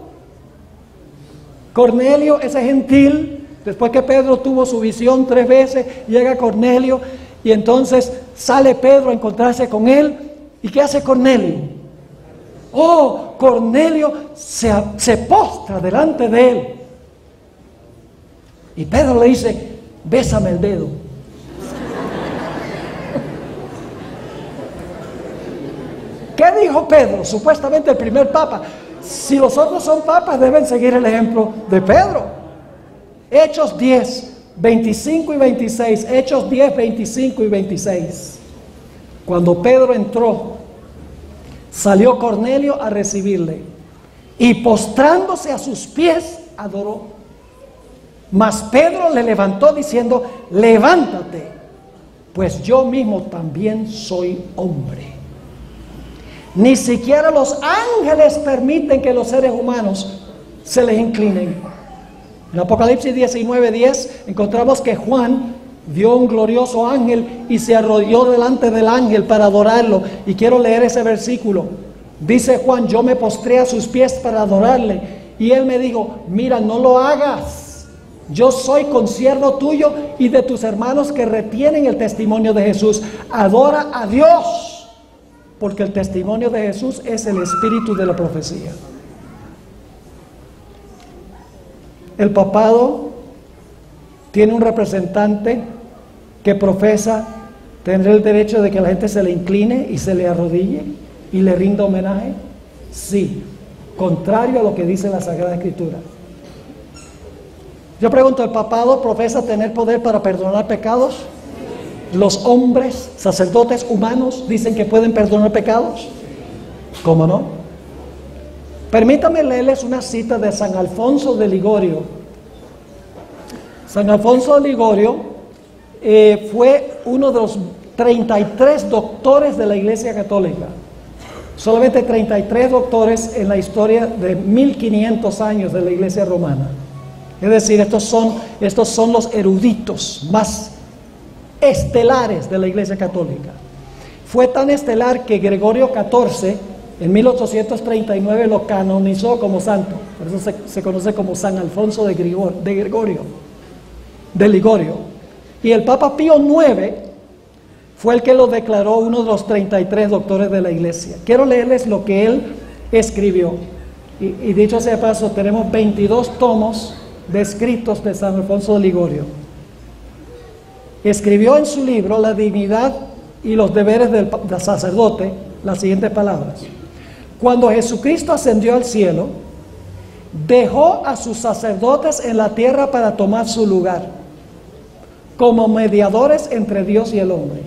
Cornelio, ese gentil, después que Pedro tuvo su visión 3 veces, llega Cornelio y entonces sale Pedro a encontrarse con él. ¿Y qué hace Cornelio? Oh, Cornelio se postra delante de él. Y Pedro le dice: bésame el dedo. ¿Qué dijo Pedro? Supuestamente el primer papa. Si los otros son papas, deben seguir el ejemplo de Pedro. Hechos 10, 25 y 26. Hechos 10, 25 y 26. Cuando Pedro entró, salió Cornelio a recibirle y postrándose a sus pies adoró. Mas Pedro le levantó diciendo: levántate, pues yo mismo también soy hombre. Ni siquiera los ángeles permiten que los seres humanos se les inclinen. En Apocalipsis 19:10 encontramos que Juan vio un glorioso ángel y se arrodilló delante del ángel para adorarlo. Y quiero leer ese versículo. Dice Juan: yo me postré a sus pies para adorarle. Y él me dijo: mira, no lo hagas. Yo soy consiervo tuyo y de tus hermanos que retienen el testimonio de Jesús. Adora a Dios, porque el testimonio de Jesús es el espíritu de la profecía. El papado tiene un representante que profesa tener el derecho de que la gente se le incline y se le arrodille y le rinda homenaje. Sí, contrario a lo que dice la Sagrada Escritura. Yo pregunto, ¿el papado profesa tener poder para perdonar pecados? ¿Los hombres, sacerdotes humanos, dicen que pueden perdonar pecados? ¿Cómo no? Permítame leerles una cita de San Alfonso de Ligorio. San Alfonso de Ligorio fue uno de los 33 doctores de la Iglesia Católica. Solamente 33 doctores en la historia de 1500 años de la Iglesia Romana. Es decir, estos son los eruditos más estelares de la Iglesia Católica. Fue tan estelar que Gregorio XIV en 1839 lo canonizó como santo. Por eso se conoce como San Alfonso de Ligorio. Y el Papa Pío IX fue el que lo declaró uno de los 33 doctores de la Iglesia. Quiero leerles lo que él escribió. Y dicho sea de paso, tenemos 22 tomos de escritos de San Alfonso de Ligorio. Escribió en su libro La dignidad y los deberes del sacerdote las siguientes palabras: cuando Jesucristo ascendió al cielo, dejó a sus sacerdotes en la tierra para tomar su lugar. como mediadores entre Dios y el hombre.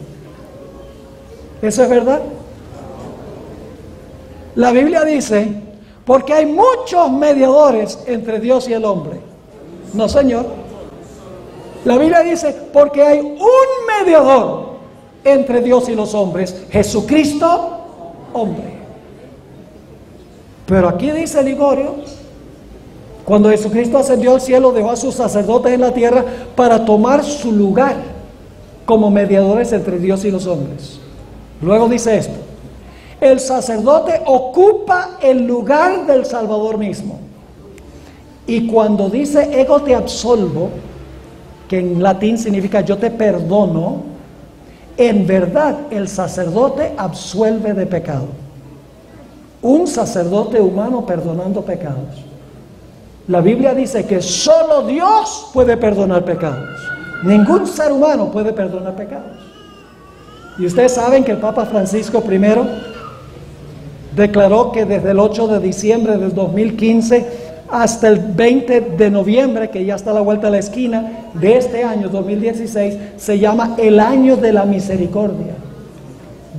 ¿Eso es verdad? La Biblia dice, porque hay muchos mediadores entre Dios y el hombre. No, señor. La Biblia dice, porque hay un mediador entre Dios y los hombres, Jesucristo, hombre. Pero aquí dice Ligorio, cuando Jesucristo ascendió al cielo, dejó a sus sacerdotes en la tierra para tomar su lugar como mediadores entre Dios y los hombres. Luego dice esto: el sacerdote ocupa el lugar del Salvador mismo. Y cuando dice ego te absolvo, que en latín significa yo te perdono, en verdad el sacerdote absuelve de pecado. Un sacerdote humano perdonando pecados. La Biblia dice que solo Dios puede perdonar pecados. Ningún ser humano puede perdonar pecados. Y ustedes saben que el Papa Francisco I declaró que desde el 8 de diciembre del 2015 hasta el 20 de noviembre, que ya está a la vuelta de la esquina, de este año 2016, se llama el año de la misericordia,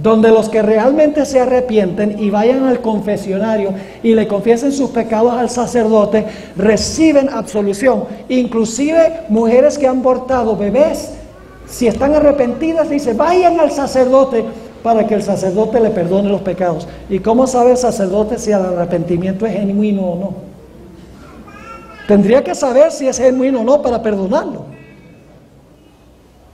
donde los que realmente se arrepienten y vayan al confesionario y le confiesen sus pecados al sacerdote, reciben absolución. Inclusive mujeres que han abortado bebés, si están arrepentidas, dice, vayan al sacerdote para que el sacerdote le perdone los pecados. ¿Y cómo sabe el sacerdote si el arrepentimiento es genuino o no? Tendría que saber si es genuino o no para perdonarlo.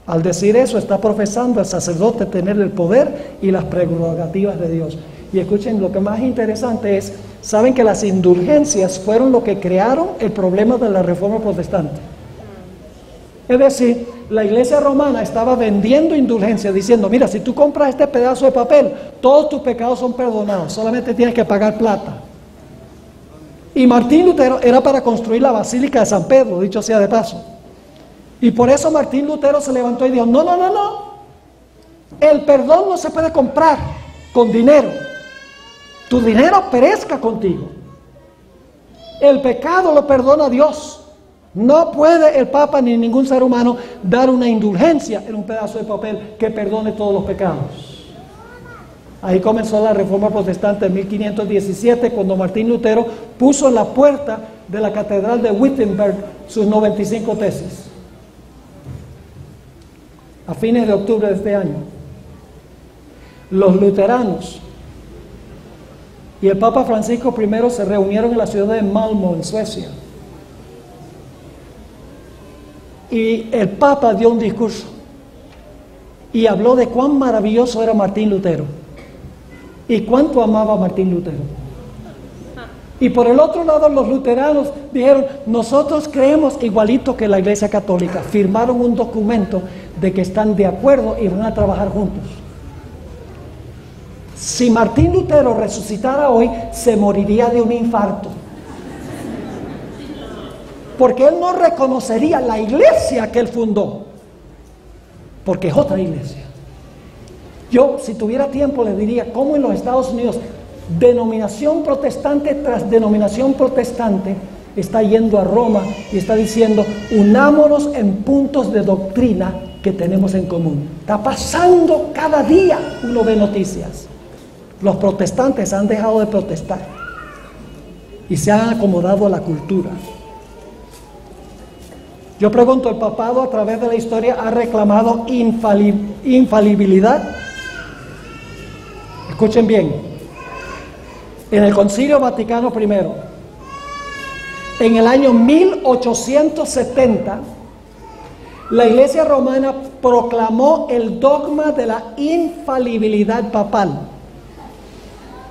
Al decir eso, está profesando al sacerdote tener el poder y las prerrogativas de Dios. Y escuchen, lo que más interesante es, saben que las indulgencias fueron lo que crearon el problema de la Reforma Protestante. Es decir, la Iglesia romana estaba vendiendo indulgencias, diciendo, mira, si tú compras este pedazo de papel, todos tus pecados son perdonados, solamente tienes que pagar plata. Y Martín Lutero era para construir la Basílica de San Pedro, dicho sea de paso. Y por eso Martín Lutero se levantó y dijo, no, no, no, no. El perdón no se puede comprar con dinero. Tu dinero perezca contigo. El pecado lo perdona Dios. No puede el Papa ni ningún ser humano dar una indulgencia en un pedazo de papel que perdone todos los pecados. Ahí comenzó la Reforma Protestante en 1517, cuando Martín Lutero puso en la puerta de la Catedral de Wittenberg sus 95 tesis. A fines de octubre de este año, los luteranos y el Papa Francisco I se reunieron en la ciudad de Malmö, en Suecia. Y el Papa dio un discurso y habló de cuán maravilloso era Martín Lutero y cuánto amaba a Martín Lutero. Y por el otro lado, los luteranos dijeron, nosotros creemos igualito que la Iglesia Católica. Firmaron un documento de que están de acuerdo y van a trabajar juntos. Si Martín Lutero resucitara hoy, se moriría de un infarto. Porque él no reconocería la iglesia que él fundó, porque es otra iglesia. Yo, si tuviera tiempo, le diría cómo en los Estados Unidos, denominación protestante tras denominación protestante está yendo a Roma y está diciendo, unámonos en puntos de doctrina que tenemos en común. Está pasando cada día, uno ve noticias. Los protestantes han dejado de protestar y se han acomodado a la cultura. Yo pregunto, ¿el papado a través de la historia ha reclamado infalibilidad? Escuchen bien. En el Concilio Vaticano I, en el año 1870, la Iglesia Romana proclamó el dogma de la infalibilidad papal.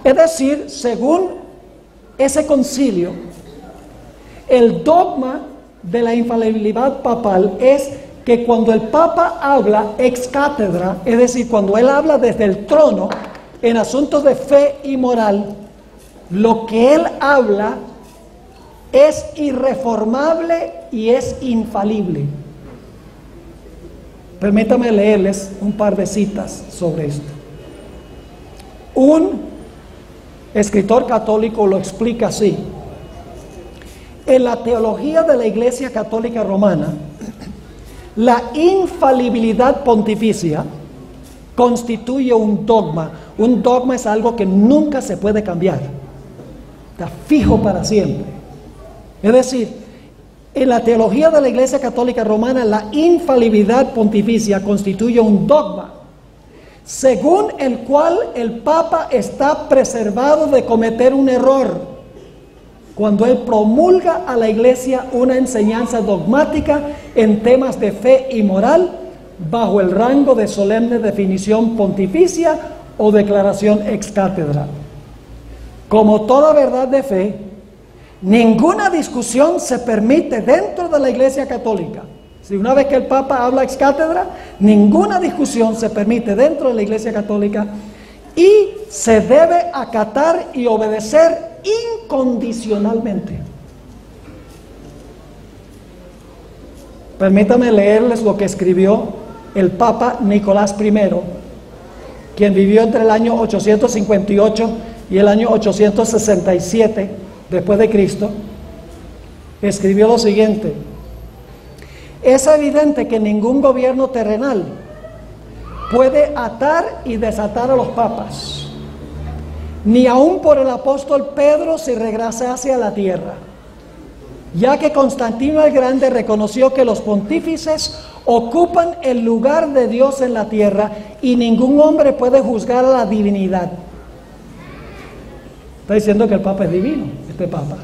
Es decir, según ese concilio, el dogma de la infalibilidad papal es que cuando el Papa habla ex cátedra, es decir, cuando él habla desde el trono en asuntos de fe y moral, lo que él habla es irreformable y es infalible. Permítame leerles un par de citas sobre esto. Un escritor católico lo explica así: en la teología de la Iglesia Católica Romana, La infalibilidad pontificia constituye un dogma. Un dogma es algo que nunca se puede cambiar. Está fijo para siempre. Es decir, en la teología de la Iglesia Católica Romana, la infalibilidad pontificia constituye un dogma, según el cual el Papa está preservado de cometer un error cuando él promulga a la Iglesia una enseñanza dogmática en temas de fe y moral, bajo el rango de solemne definición pontificia o declaración ex cátedra. Como toda verdad de fe, ninguna discusión se permite dentro de la Iglesia Católica. Si una vez que el Papa habla ex cátedra, ninguna discusión se permite dentro de la Iglesia Católica y se debe acatar y obedecer incondicionalmente. Permítame leerles lo que escribió el Papa Nicolás I, quien vivió entre el año 858 y el año 867 después de Cristo. Escribió lo siguiente: es evidente que ningún gobierno terrenal puede atar y desatar a los papas, ni aun por el apóstol Pedro si regresase a la tierra, ya que Constantino el Grande reconoció que los pontífices ocupan el lugar de Dios en la tierra y ningún hombre puede juzgar a la divinidad. Está diciendo que el Papa es divino, este Papa.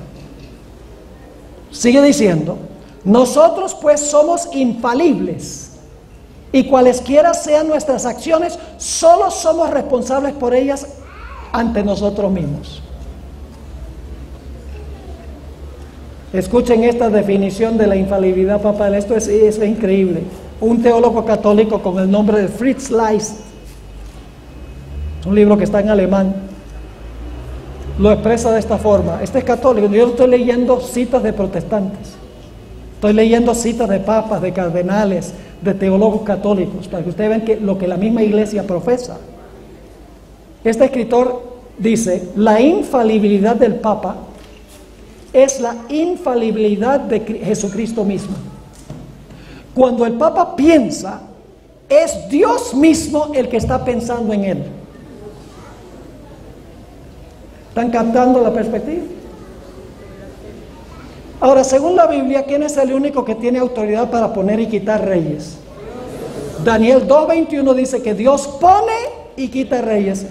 Sigue diciendo: nosotros pues somos infalibles y cualesquiera sean nuestras acciones, solo somos responsables por ellas ante nosotros mismos. Escuchen esta definición de la infalibilidad papal. Esto es increíble. Un teólogo católico con el nombre de Fritz Leicht, un libro que está en alemán, lo expresa de esta forma. Este es católico. Yo estoy leyendo citas de protestantes, estoy leyendo citas de papas, de cardenales, de teólogos católicos, para que ustedes vean que lo que la misma Iglesia profesa. Este escritor dice: la infalibilidad del Papa es la infalibilidad de Jesucristo mismo. Cuando el Papa piensa, es Dios mismo el que está pensando en él. ¿Están captando la perspectiva? Ahora, según la Biblia, ¿quién es el único que tiene autoridad para poner y quitar reyes? Daniel 2:21 dice que Dios pone y quita reyes.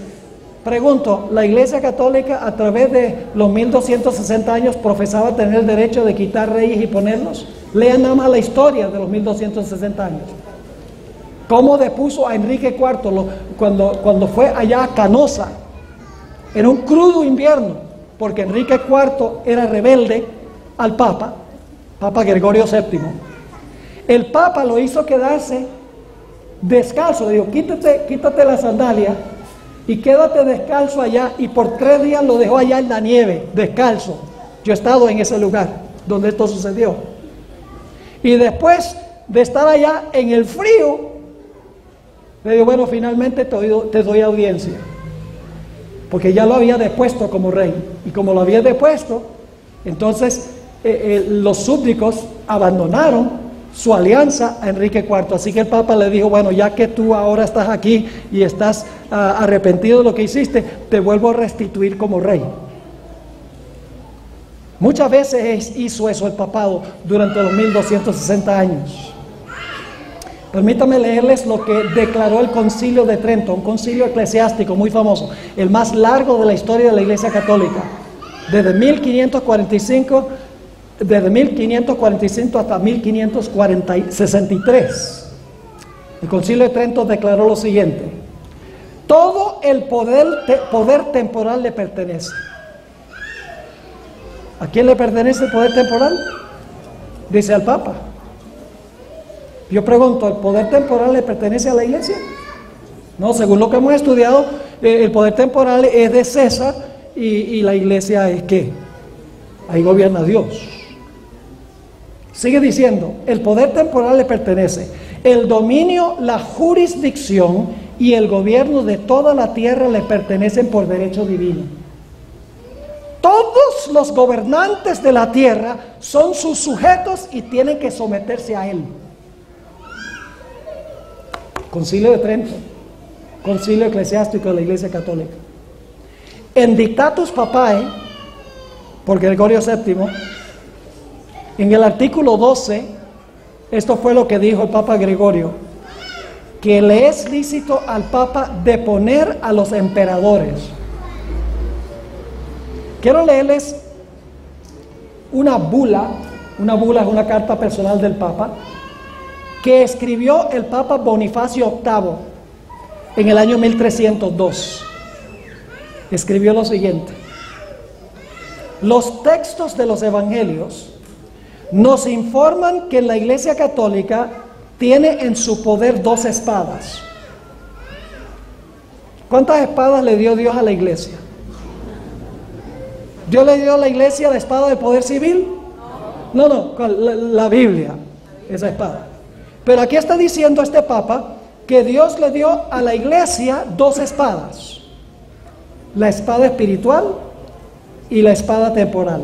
Pregunto, ¿la Iglesia Católica a través de los 1260 años profesaba tener el derecho de quitar reyes y ponerlos? Lean nada más la historia de los 1260 años. Cómo depuso a Enrique IV cuando fue allá a Canosa, en un crudo invierno, porque Enrique IV era rebelde al Papa Gregorio VII. El Papa lo hizo quedarse descalzo. Le dijo: quítate la sandalia y quédate descalzo allá, y por 3 días lo dejó allá en la nieve, descalzo. Yo he estado en ese lugar donde esto sucedió. Y después de estar allá en el frío, le digo: bueno, finalmente te doy audiencia, porque ya lo había depuesto como rey, y como lo había depuesto, entonces los súbditos abandonaron su alianza a Enrique IV. Así que el Papa le dijo: bueno, ya que tú ahora estás aquí y estás arrepentido de lo que hiciste, te vuelvo a restituir como rey. Muchas veces hizo eso el papado durante los 1260 años. Permítame leerles lo que declaró el Concilio de Trento, un concilio eclesiástico muy famoso, el más largo de la historia de la Iglesia Católica, desde 1545 hasta 1563. El Concilio de Trento declaró lo siguiente: todo el poder temporal le pertenece. ¿A quién le pertenece el poder temporal? Dice al Papa. Yo pregunto, ¿el poder temporal le pertenece a la Iglesia? No, según lo que hemos estudiado, el poder temporal es de César y la Iglesia es ¿qué? Ahí gobierna Dios. Sigue diciendo: el poder temporal le pertenece. El dominio, la jurisdicción y el gobierno de toda la tierra le pertenecen por derecho divino. Todos los gobernantes de la tierra son sus sujetos y tienen que someterse a él. Concilio de Trento, Concilio Eclesiástico de la Iglesia Católica. En Dictatus Papae, por Gregorio VII, en el artículo 12, esto fue lo que dijo el Papa Gregorio, que le es lícito al Papa deponer a los emperadores. Quiero leerles una bula es una carta personal del Papa, que escribió el Papa Bonifacio VIII en el año 1302. Escribió lo siguiente: los textos de los evangelios nos informan que la Iglesia Católica tiene en su poder 2 espadas. ¿Cuántas espadas le dio Dios a la Iglesia? ¿Dios le dio a la Iglesia la espada del poder civil? No, la Biblia, esa espada. Pero aquí está diciendo este Papa que Dios le dio a la Iglesia 2 espadas: la espada espiritual y la espada temporal.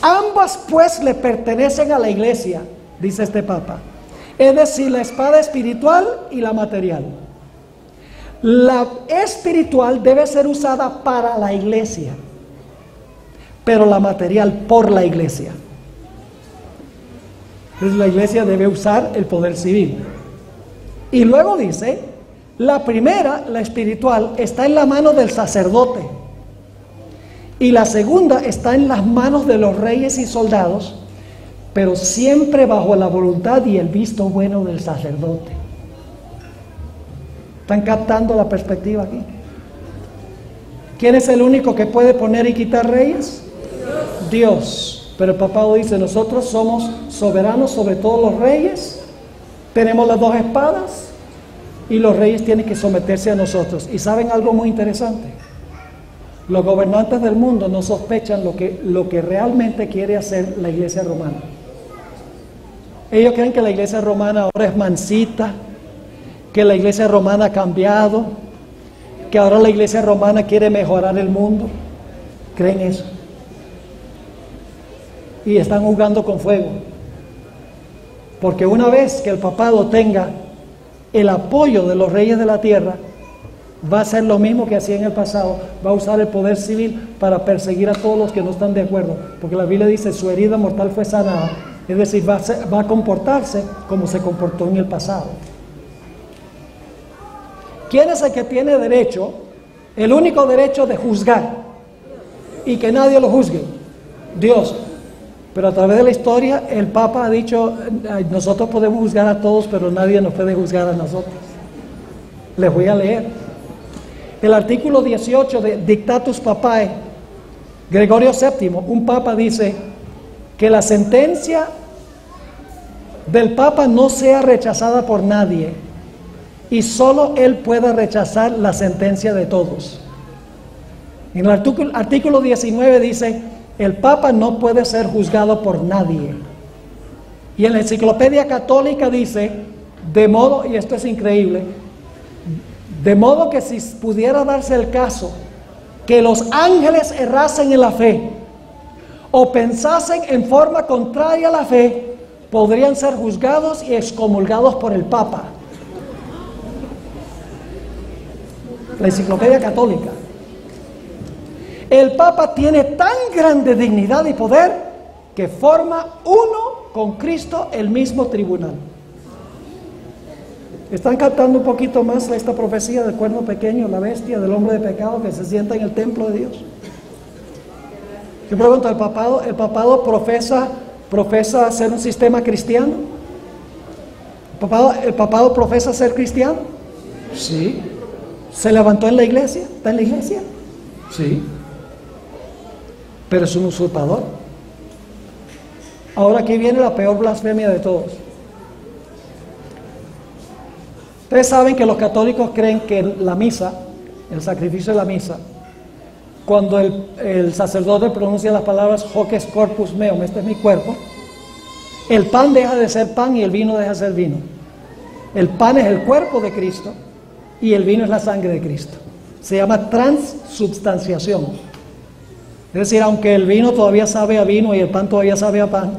Ambas pues le pertenecen a la Iglesia, dice este Papa, es decir, la espada espiritual y la material. La espiritual debe ser usada para la Iglesia, pero la material por la Iglesia. Entonces la Iglesia debe usar el poder civil. Y luego dice, la primera, la espiritual, está en la mano del sacerdote, y la segunda está en las manos de los reyes y soldados, pero siempre bajo la voluntad y el visto bueno del sacerdote. ¿Están captando la perspectiva aquí? ¿Quién es el único que puede poner y quitar reyes? Dios. Pero el papado dice, nosotros somos soberanos sobre todos los reyes, tenemos las 2 espadas y los reyes tienen que someterse a nosotros. ¿Y saben algo muy interesante? Los gobernantes del mundo no sospechan lo que realmente quiere hacer la Iglesia romana. Ellos creen que la Iglesia romana ahora es mansita, que la Iglesia romana ha cambiado, que ahora la Iglesia romana quiere mejorar el mundo. Creen eso. Y están jugando con fuego. Porque una vez que el papado tenga el apoyo de los reyes de la tierra, va a hacer lo mismo que hacía en el pasado. Va a usar el poder civil para perseguir a todos los que no están de acuerdo. Porque la Biblia dice, su herida mortal fue sanada. Es decir, va a comportarse como se comportó en el pasado. ¿Quién es el que tiene derecho, el único derecho de juzgar y que nadie lo juzgue? Dios. Pero a través de la historia el Papa ha dicho, nosotros podemos juzgar a todos, pero nadie nos puede juzgar a nosotros. Les voy a leer el artículo 18 de Dictatus Papae. Gregorio VII, un Papa, dice que la sentencia del Papa no sea rechazada por nadie, y solo él pueda rechazar la sentencia de todos. En el artículo 19 dice, el Papa no puede ser juzgado por nadie. Y en la Enciclopedia Católica dice, de modo, y esto es increíble, de modo que si pudiera darse el caso que los ángeles errasen en la fe o pensasen en forma contraria a la fe, podrían ser juzgados y excomulgados por el Papa. La Enciclopedia Católica. El Papa tiene tan grande dignidad y poder que forma uno con Cristo el mismo tribunal. ¿Están captando un poquito más esta profecía del cuerno pequeño, la bestia, del hombre de pecado que se sienta en el templo de Dios? Yo pregunto, ¿el papado profesa ser un sistema cristiano? ¿El papado profesa ser cristiano? Sí. ¿Se levantó en la iglesia? ¿Está en la iglesia? Sí. Pero es un usurpador. Ahora aquí viene la peor blasfemia de todos. Ustedes saben que los católicos creen que la misa, el sacrificio de la misa, cuando el sacerdote pronuncia las palabras hoc est corpus meum, este es mi cuerpo, el pan deja de ser pan y el vino deja de ser vino. El pan es el cuerpo de Cristo y el vino es la sangre de Cristo. Se llama transubstanciación. Es decir, aunque el vino todavía sabe a vino y el pan todavía sabe a pan,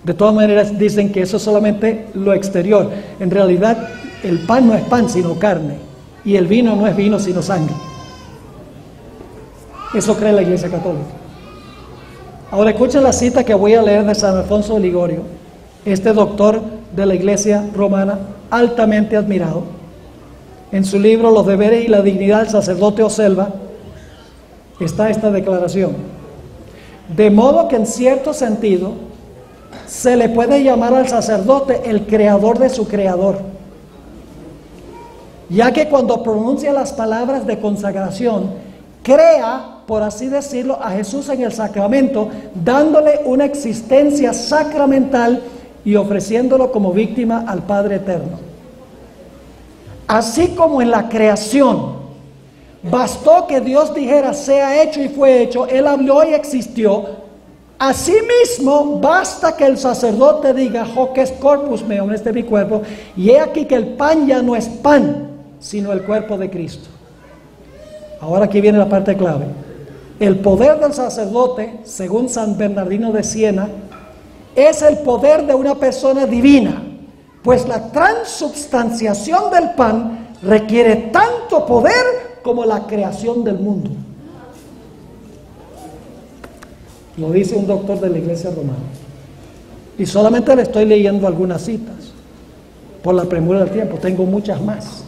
De todas maneras dicen que eso es solamente lo exterior. En realidad el pan no es pan sino carne, y el vino no es vino sino sangre. Eso cree la Iglesia Católica. Ahora escuchen la cita que voy a leer de San Alfonso de Ligorio, este doctor de la Iglesia romana, altamente admirado. En su libro Los deberes y la dignidad del sacerdote o selva está esta declaración: de modo que en cierto sentido se le puede llamar al sacerdote el creador de su creador, ya que cuando pronuncia las palabras de consagración, crea, por así decirlo, a Jesús en el sacramento, dándole una existencia sacramental y ofreciéndolo como víctima al Padre Eterno. Así como en la creación bastó que Dios dijera sea hecho y fue hecho, Él habló y existió, asimismo basta que el sacerdote diga hoc est corpus meum, este es mi cuerpo, y he aquí que el pan ya no es pan sino el cuerpo de Cristo. Ahora aquí viene la parte clave. El poder del sacerdote, según San Bernardino de Siena, es el poder de una persona divina, pues la transubstanciación del pan requiere tanto poder como la creación del mundo. Lo dice un doctor de la Iglesia romana. Y solamente le estoy leyendo algunas citas, por la premura del tiempo, tengo muchas más.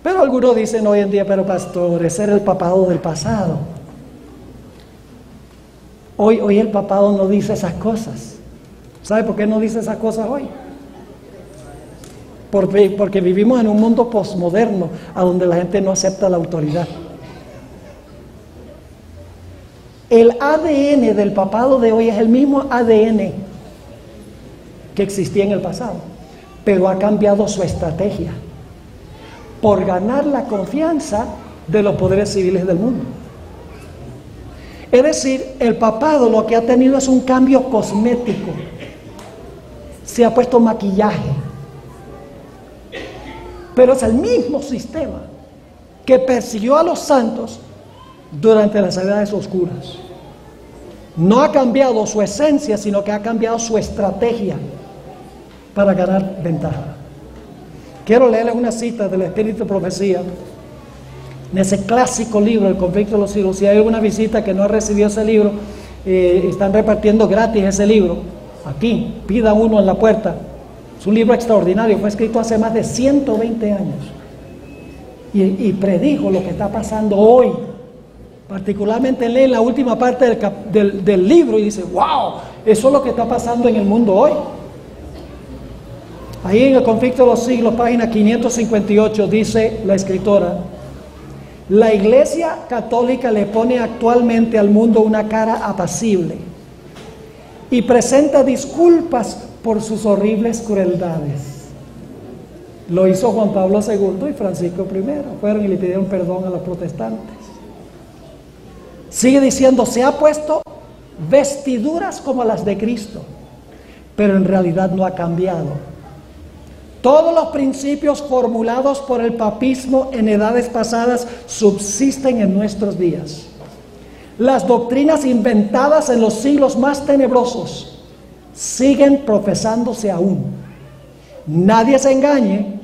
Pero algunos dicen hoy en día, pero pastor, ese era el papado del pasado. Hoy el papado no dice esas cosas. ¿Sabe por qué no dice esas cosas hoy? Porque vivimos en un mundo posmoderno, a donde la gente no acepta la autoridad. El ADN del papado de hoy es el mismo ADN que existía en el pasado, pero ha cambiado su estrategia por ganar la confianza de los poderes civiles del mundo. Es decir, el papado lo que ha tenido es un cambio cosmético. Se ha puesto maquillaje. Pero es el mismo sistema que persiguió a los santos durante las edades oscuras. No ha cambiado su esencia, sino que ha cambiado su estrategia para ganar ventaja. Quiero leerles una cita del Espíritu de Profecía, en ese clásico libro, El conflicto de los siglos. Si hay alguna visita que no ha recibido ese libro, están repartiendo gratis ese libro. Aquí, pida uno en la puerta. Es un libro extraordinario, fue escrito hace más de 120 años. Y predijo lo que está pasando hoy. Particularmente lee la última parte del libro y dice, wow, eso es lo que está pasando en el mundo hoy. Ahí en El conflicto de los siglos, página 558, dice la escritora: la Iglesia Católica le pone actualmente al mundo una cara apacible y presenta disculpas por sus horribles crueldades. Lo hizo Juan Pablo II y Francisco I. Fueron y le pidieron perdón a los protestantes. Sigue diciendo, se ha puesto vestiduras como las de Cristo, pero en realidad no ha cambiado. Todos los principios formulados por el papismo en edades pasadas subsisten en nuestros días. Las doctrinas inventadas en los siglos más tenebrosos siguen profesándose aún. Nadie se engañe.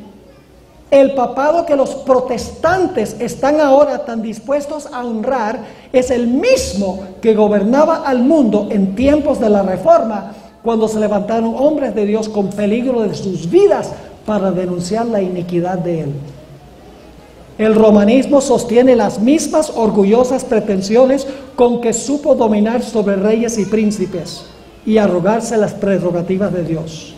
El papado que los protestantes están ahora tan dispuestos a honrar es el mismo que gobernaba al mundo en tiempos de la Reforma, cuando se levantaron hombres de Dios con peligro de sus vidas para denunciar la iniquidad de él. El romanismo sostiene las mismas orgullosas pretensiones con que supo dominar sobre reyes y príncipes y arrogarse las prerrogativas de Dios.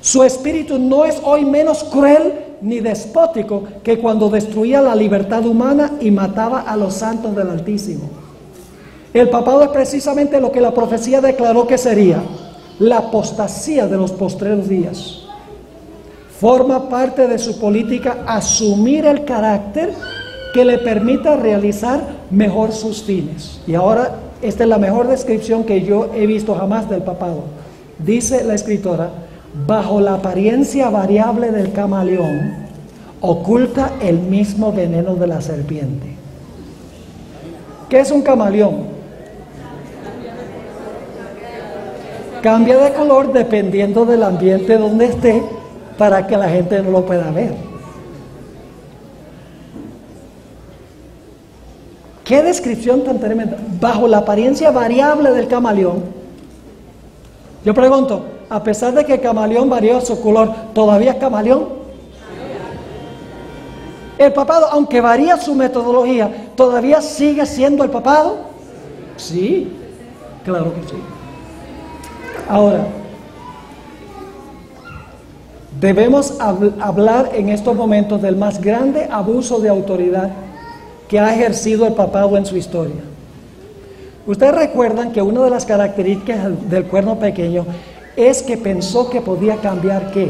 Su espíritu no es hoy menos cruel ni despótico que cuando destruía la libertad humana y mataba a los santos del Altísimo. El papado es precisamente lo que la profecía declaró que sería: la apostasía de los postreros días. Forma parte de su política asumir el carácter que le permita realizar mejor sus fines. Y ahora, esta es la mejor descripción que yo he visto jamás del papado. Dice la escritora: bajo la apariencia variable del camaleón, oculta el mismo veneno de la serpiente. ¿Qué es un camaleón? Cambia de color dependiendo del ambiente donde esté para que la gente no lo pueda ver. ¿Qué descripción tan tremenda? Bajo la apariencia variable del camaleón. Yo pregunto, a pesar de que el camaleón varió su color, ¿todavía es camaleón? El papado, aunque varía su metodología, ¿todavía sigue siendo el papado? Sí, claro que sí. Ahora, debemos hablar en estos momentos del más grande abuso de autoridad que ha ejercido el papado en su historia. Ustedes recuerdan que una de las características del cuerno pequeño es que pensó que podía cambiar ¿qué?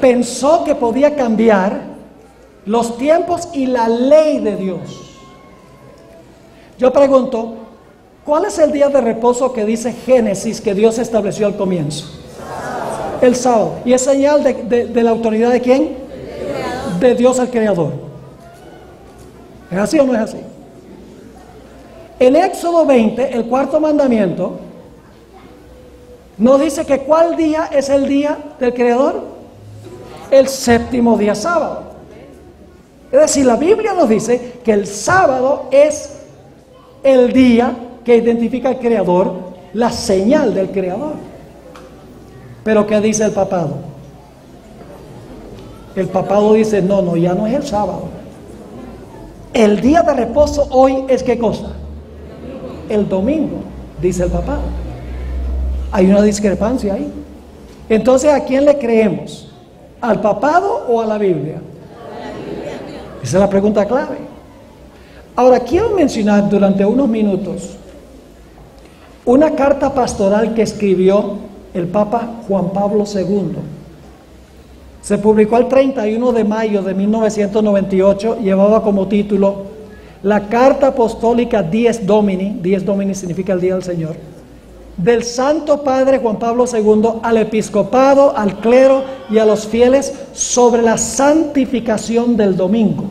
Pensó que podía cambiar los tiempos y la ley de Dios. Yo pregunto, ¿cuál es el día de reposo que dice Génesis que Dios estableció al comienzo? El sábado. ¿Y es señal de la autoridad de quién? De Dios el Creador. ¿Es así o no es así? En Éxodo 20, el cuarto mandamiento, nos dice que ¿cuál día es el día del Creador? El séptimo día sábado. Es decir, la Biblia nos dice que el sábado es el día que identifica al Creador, la señal del Creador. Pero ¿qué dice el papado? El papado dice, no, ya no es el sábado. El día de reposo hoy es ¿qué cosa? El domingo, dice el papado. Hay una discrepancia ahí. Entonces, ¿a quién le creemos? ¿Al papado o a la Biblia? Esa es la pregunta clave. Ahora, quiero mencionar durante unos minutos una carta pastoral que escribió el Papa Juan Pablo II. Se publicó el 31 de mayo de 1998, llevaba como título La Carta Apostólica Dies Domini significa el Día del Señor, del Santo Padre Juan Pablo II al episcopado, al clero y a los fieles sobre la santificación del domingo.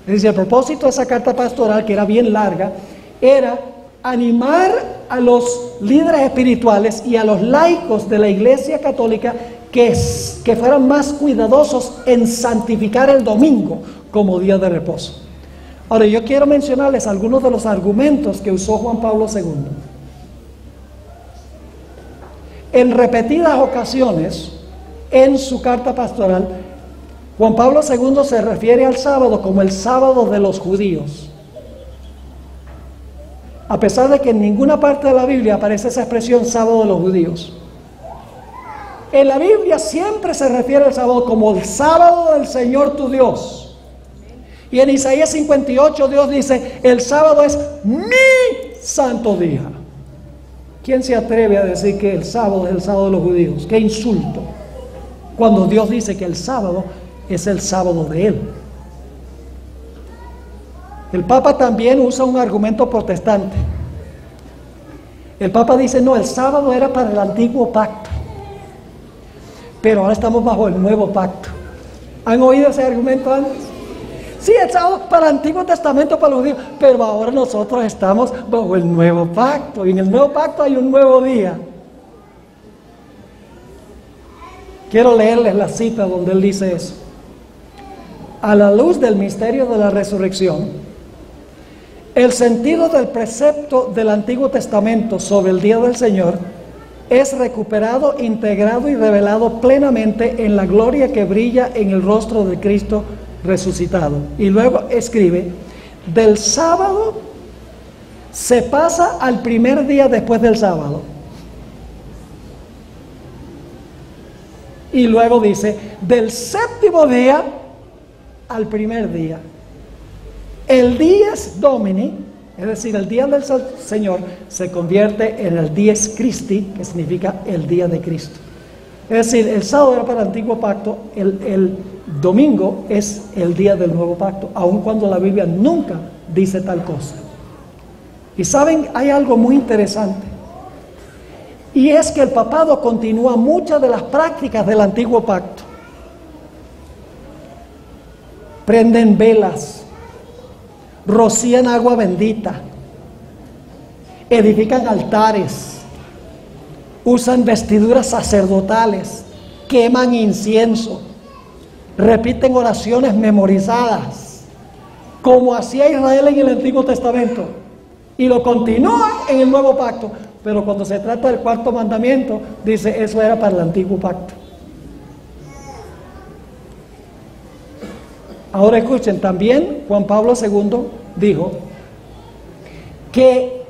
Es decir, el propósito de esa carta pastoral, que era bien larga, era animar a los líderes espirituales y a los laicos de la Iglesia Católica que fueran más cuidadosos en santificar el domingo como día de reposo. Ahora, yo quiero mencionarles algunos de los argumentos que usó Juan Pablo II. En repetidas ocasiones, en su carta pastoral, Juan Pablo II se refiere al sábado como el sábado de los judíos. A pesar de que en ninguna parte de la Biblia aparece esa expresión sábado de los judíos. En la Biblia siempre se refiere al sábado como el sábado del Señor tu Dios. Y en Isaías 58 Dios dice, el sábado es mi santo día. ¿Quién se atreve a decir que el sábado es el sábado de los judíos? ¡Qué insulto! Cuando Dios dice que el sábado es el sábado de Él. El Papa también usa un argumento protestante. El Papa dice, no, el sábado era para el antiguo pacto, pero ahora estamos bajo el nuevo pacto. ¿Han oído ese argumento antes? Sí, el sábado para el Antiguo Testamento, para los judíos, pero ahora nosotros estamos bajo el nuevo pacto, y en el nuevo pacto hay un nuevo día. Quiero leerles la cita donde él dice eso. A la luz del misterio de la resurrección, el sentido del precepto del Antiguo Testamento sobre el día del Señor es recuperado, integrado y revelado plenamente en la gloria que brilla en el rostro de Cristo resucitado. Y luego escribe, del sábado se pasa al primer día después del sábado. Y luego dice, del séptimo día al primer día. El dies Domini, es decir, el día del Señor, se convierte en el dies Christi, que significa el día de Cristo. Es decir, el sábado era para el antiguo pacto, el domingo es el día del nuevo pacto, aun cuando la Biblia nunca dice tal cosa. Y saben, hay algo muy interesante, y es que el papado continúa muchas de las prácticas del antiguo pacto. Prenden velas, rocían agua bendita, edifican altares, usan vestiduras sacerdotales, queman incienso, repiten oraciones memorizadas, como hacía Israel en el Antiguo Testamento, y lo continúan en el Nuevo Pacto. Pero cuando se trata del cuarto mandamiento, dice, eso era para el Antiguo Pacto. Ahora escuchen, también Juan Pablo II dijo que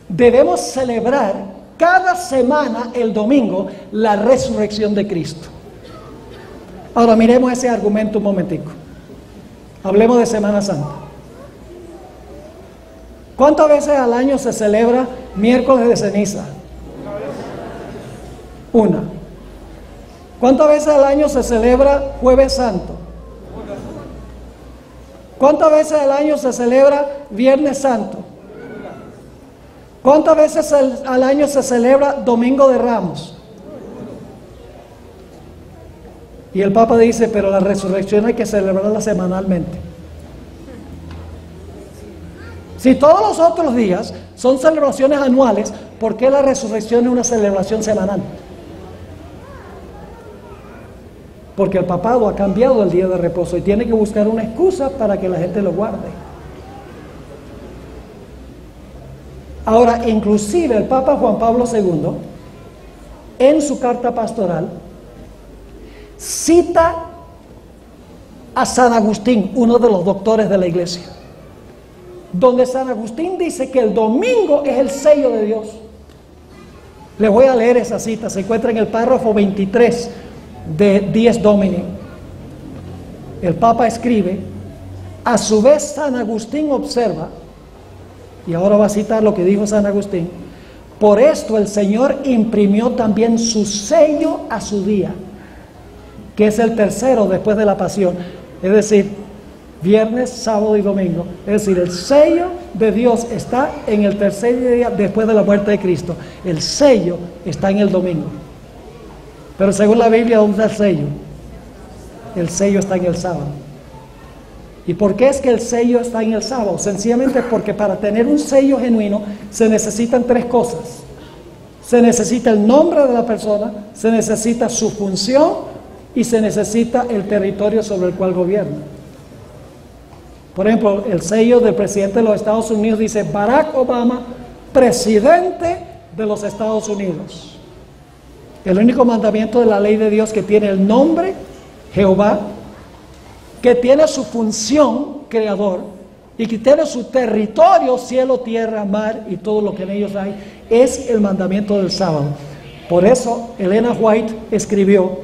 debemos celebrar cada semana el domingo la resurrección de Cristo. Ahora miremos ese argumento un momentico. Hablemos de Semana Santa. ¿Cuántas veces al año se celebra miércoles de ceniza? Una. ¿Cuántas veces al año se celebra Jueves Santo? ¿Cuántas veces al año se celebra Viernes Santo? ¿Cuántas veces al año se celebra Domingo de Ramos? Y el Papa dice, pero la resurrección hay que celebrarla semanalmente. Si todos los otros días son celebraciones anuales, ¿por qué la resurrección es una celebración semanal? Porque el papado ha cambiado el día de reposo y tiene que buscar una excusa para que la gente lo guarde. Ahora, inclusive el Papa Juan Pablo II, en su carta pastoral, cita a San Agustín, uno de los doctores de la iglesia, donde San Agustín dice que el domingo es el sello de Dios. Les voy a leer esa cita, se encuentra en el párrafo 23 de Dies Domini. El Papa escribe, a su vez San Agustín observa, y ahora va a citar lo que dijo San Agustín, por esto el Señor imprimió también su sello a su día, que es el tercero después de la pasión, es decir, viernes, sábado y domingo. Es decir, el sello de Dios está en el tercer día después de la muerte de Cristo. El sello está en el domingo. Pero según la Biblia, ¿dónde está el sello? El sello está en el sábado. ¿Y por qué es que el sello está en el sábado? Sencillamente porque para tener un sello genuino se necesitan tres cosas. Se necesita el nombre de la persona, se necesita su función y se necesita el territorio sobre el cual gobierna. Por ejemplo, el sello del presidente de los Estados Unidos dice Barack Obama, presidente de los Estados Unidos. El único mandamiento de la ley de Dios que tiene el nombre, Jehová, que tiene su función, creador, y que tiene su territorio, cielo, tierra, mar y todo lo que en ellos hay, es el mandamiento del sábado. Por eso Elena White escribió,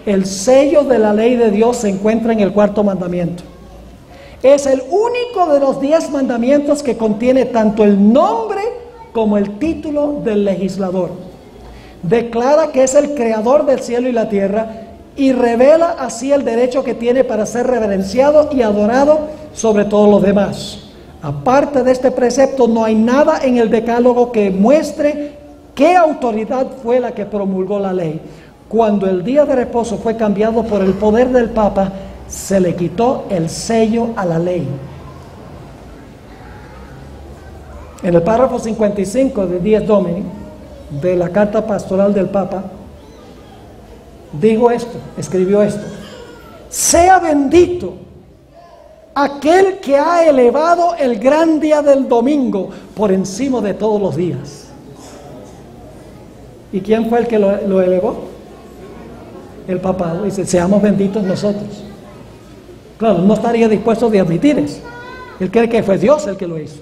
el sello de la ley de Dios se encuentra en el cuarto mandamiento. Es el único de los 10 mandamientos que contiene tanto el nombre como el título del legislador. Declara que es el creador del cielo y la tierra y revela así el derecho que tiene para ser reverenciado y adorado sobre todos los demás. Aparte de este precepto, no hay nada en el decálogo que muestre qué autoridad fue la que promulgó la ley. Cuando el día de reposo fue cambiado por el poder del Papa, se le quitó el sello a la ley. En el párrafo 55 de Dies Domini, de la carta pastoral del Papa, dijo esto, escribió esto: sea bendito aquel que ha elevado el gran día del domingo por encima de todos los días. ¿Y quién fue el que lo elevó? El Papa. Dice, seamos benditos nosotros. Claro, no estaría dispuesto de admitir eso. Él cree que fue Dios el que lo hizo.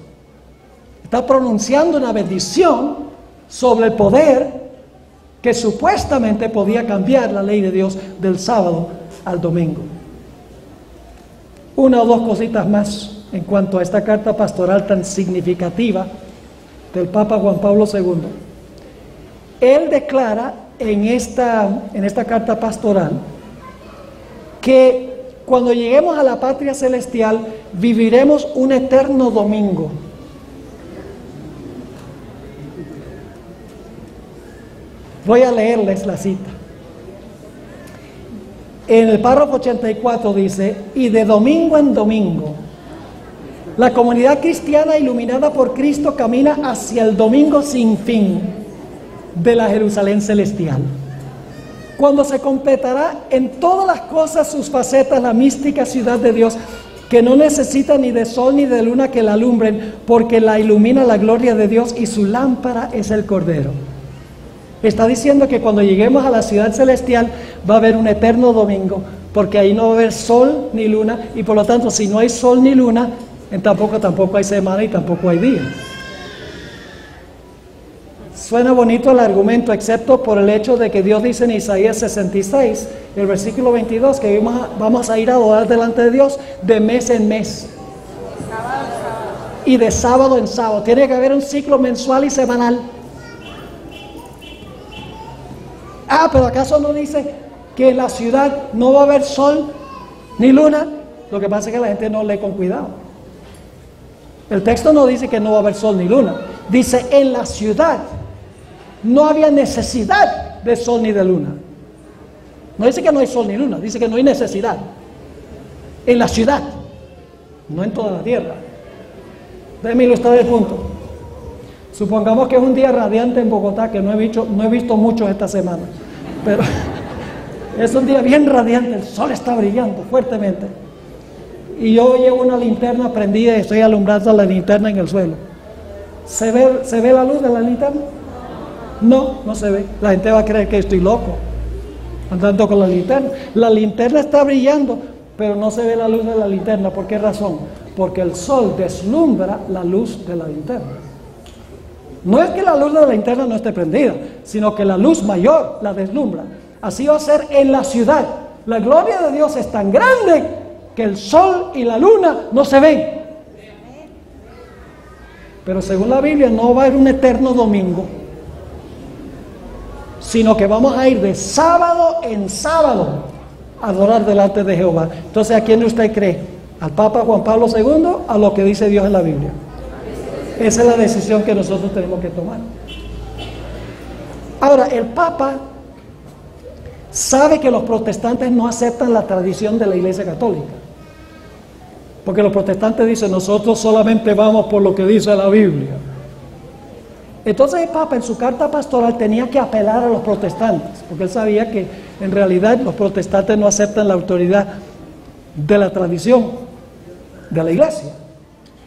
Está pronunciando una bendición sobre el poder que supuestamente podía cambiar la ley de Dios del sábado al domingo. Una o dos cositas más en cuanto a esta carta pastoral tan significativa del Papa Juan Pablo II. Él declara en esta carta pastoral que cuando lleguemos a la patria celestial viviremos un eterno domingo. Voy a leerles la cita. En el párrafo 84 dice, y de domingo en domingo, la comunidad cristiana iluminada por Cristo camina hacia el domingo sin fin. de la Jerusalén celestial. Cuando se completará en todas las cosas sus facetas la mística ciudad de Dios, que no necesita ni de sol ni de luna que la alumbren, porque la ilumina la gloria de Dios y su lámpara es el Cordero. Está diciendo que cuando lleguemos a la ciudad celestial va a haber un eterno domingo, porque ahí no va a haber sol ni luna, y por lo tanto si no hay sol ni luna, tampoco hay semana y tampoco hay día. Suena bonito el argumento, excepto por el hecho de que Dios dice en Isaías 66, el versículo 22, que vamos a ir a adorar delante de Dios de mes en mes y de sábado en sábado. Tiene que haber un ciclo mensual y semanal. Pero ¿acaso no dice que en la ciudad no va a haber sol ni luna? Lo que pasa es que la gente no lee con cuidado. El texto no dice que no va a haber sol ni luna. Dice en la ciudad no había necesidad de sol ni de luna. No dice que no hay sol ni luna, dice que no hay necesidad. En la ciudad, no en toda la tierra. Déjeme ilustrar el punto. Supongamos que es un día radiante en Bogotá, que no he visto mucho esta semana, pero es un día bien radiante, el sol está brillando fuertemente. Y yo llevo una linterna prendida y estoy alumbrando la linterna en el suelo. ¿Se ve la luz de la linterna? No se ve. La gente va a creer que estoy loco andando con la linterna. La linterna está brillando, pero no se ve la luz de la linterna. ¿Por qué razón? Porque el sol deslumbra la luz de la linterna. No es que la luz de la linterna no esté prendida, sino que la luz mayor la deslumbra. Así va a ser en la ciudad. La gloria de Dios es tan grande que el sol y la luna no se ven. Pero según la Biblia no va a haber un eterno domingo, sino que vamos a ir de sábado en sábado a adorar delante de Jehová. Entonces, ¿a quién usted cree? ¿Al Papa Juan Pablo II? ¿A lo que dice Dios en la Biblia? Esa es la decisión que nosotros tenemos que tomar. Ahora, el Papa sabe que los protestantes no aceptan la tradición de la Iglesia Católica, porque los protestantes dicen, nosotros solamente vamos por lo que dice la Biblia. Entonces el Papa en su carta pastoral tenía que apelar a los protestantes, porque él sabía que en realidad los protestantes no aceptan la autoridad de la tradición de la Iglesia.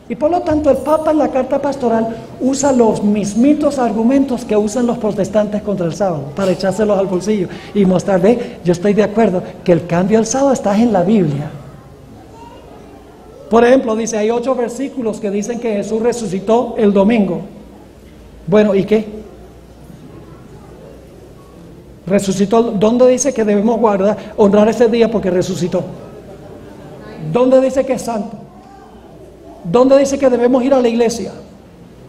Y por lo tanto el Papa en la carta pastoral usa los mismitos argumentos que usan los protestantes contra el sábado, para echárselos al bolsillo y mostrar, yo estoy de acuerdo que el cambio al sábado está en la Biblia. Por ejemplo, dice, hay 8 versículos que dicen que Jesús resucitó el domingo. Bueno, ¿y qué? Resucitó. ¿Dónde dice que debemos honrar ese día porque resucitó? ¿Dónde dice que es santo? ¿Dónde dice que debemos ir a la iglesia?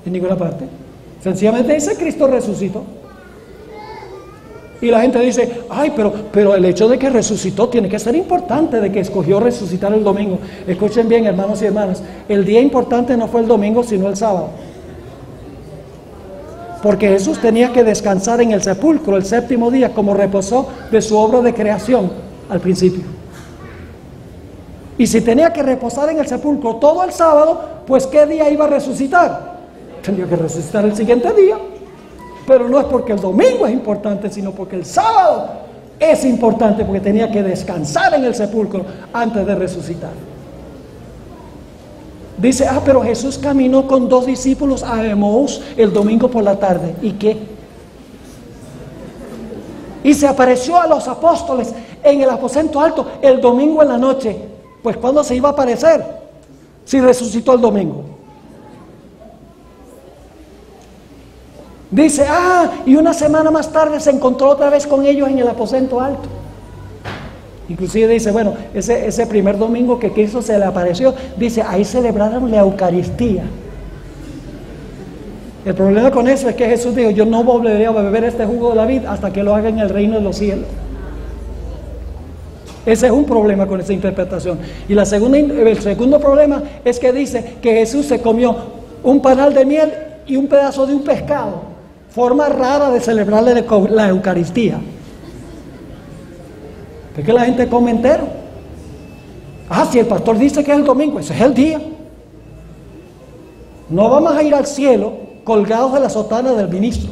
En ninguna parte. Sencillamente dice Cristo resucitó. Y la gente dice, pero el hecho de que resucitó tiene que ser importante, de que escogió resucitar el domingo. Escuchen bien, hermanos y hermanas, el día importante no fue el domingo, sino el sábado. Porque Jesús tenía que descansar en el sepulcro el 7º día, como reposó de su obra de creación al principio. Y si tenía que reposar en el sepulcro todo el sábado, pues ¿qué día iba a resucitar? Tenía que resucitar el siguiente día. Pero no es porque el domingo es importante, sino porque el sábado es importante, porque tenía que descansar en el sepulcro antes de resucitar. Dice, pero Jesús caminó con 2 discípulos a Emaús el domingo por la tarde. ¿Y qué? Y se apareció a los apóstoles en el aposento alto el domingo en la noche. Pues ¿cuándo se iba a aparecer? Si resucitó el domingo. Dice, y una semana más tarde se encontró otra vez con ellos en el aposento alto. Inclusive dice, bueno, ese primer domingo que Cristo se le apareció, dice, ahí celebraron la Eucaristía. El problema con eso es que Jesús dijo, yo no volveré a beber este jugo de la vid hasta que lo haga en el reino de los cielos. Ese es un problema con esa interpretación. Y el segundo problema es que dice que Jesús se comió un panal de miel y un pedazo de un pescado. Forma rara de celebrarle la Eucaristía. Es que la gente come entero. Si el pastor dice que es el domingo, ese es el día. No vamos a ir al cielo colgados de la sotana del ministro.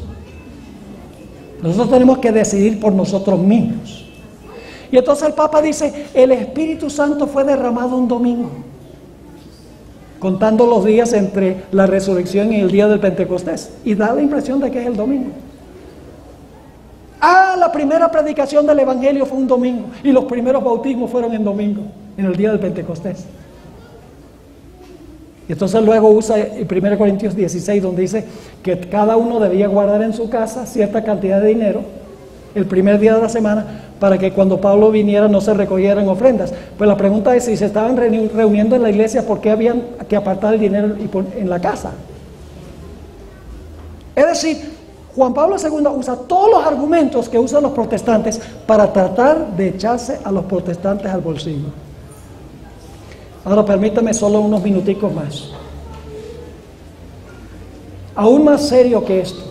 Nosotros tenemos que decidir por nosotros mismos. Y entonces el Papa dice, el Espíritu Santo fue derramado un domingo, contando los días entre la resurrección y el día del Pentecostés. Y da la impresión de que es el domingo. La primera predicación del Evangelio fue un domingo. Y los primeros bautismos fueron en domingo, en el día del Pentecostés. Y entonces luego usa 1 Corintios 16, donde dice que cada uno debía guardar en su casa cierta cantidad de dinero el primer día de la semana, para que cuando Pablo viniera no se recogieran ofrendas. Pues la pregunta es, si se estaban reuniendo en la iglesia, ¿por qué habían que apartar el dinero en la casa? Es decir, Juan Pablo II usa todos los argumentos que usan los protestantes para tratar de echarse a los protestantes al bolsillo. Ahora permítame solo unos minuticos más. Aún más serio que esto,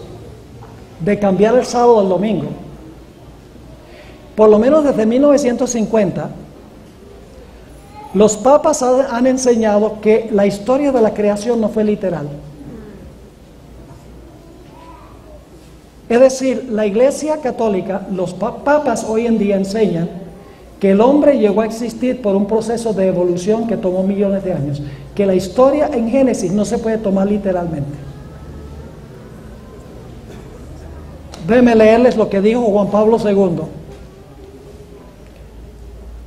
de cambiar el sábado al domingo. Por lo menos desde 1950, los papas han enseñado que la historia de la creación no fue literal. Es decir, la Iglesia Católica, los papas hoy en día enseñan que el hombre llegó a existir por un proceso de evolución que tomó millones de años, que la historia en Génesis no se puede tomar literalmente. Déjenme leerles lo que dijo Juan Pablo II.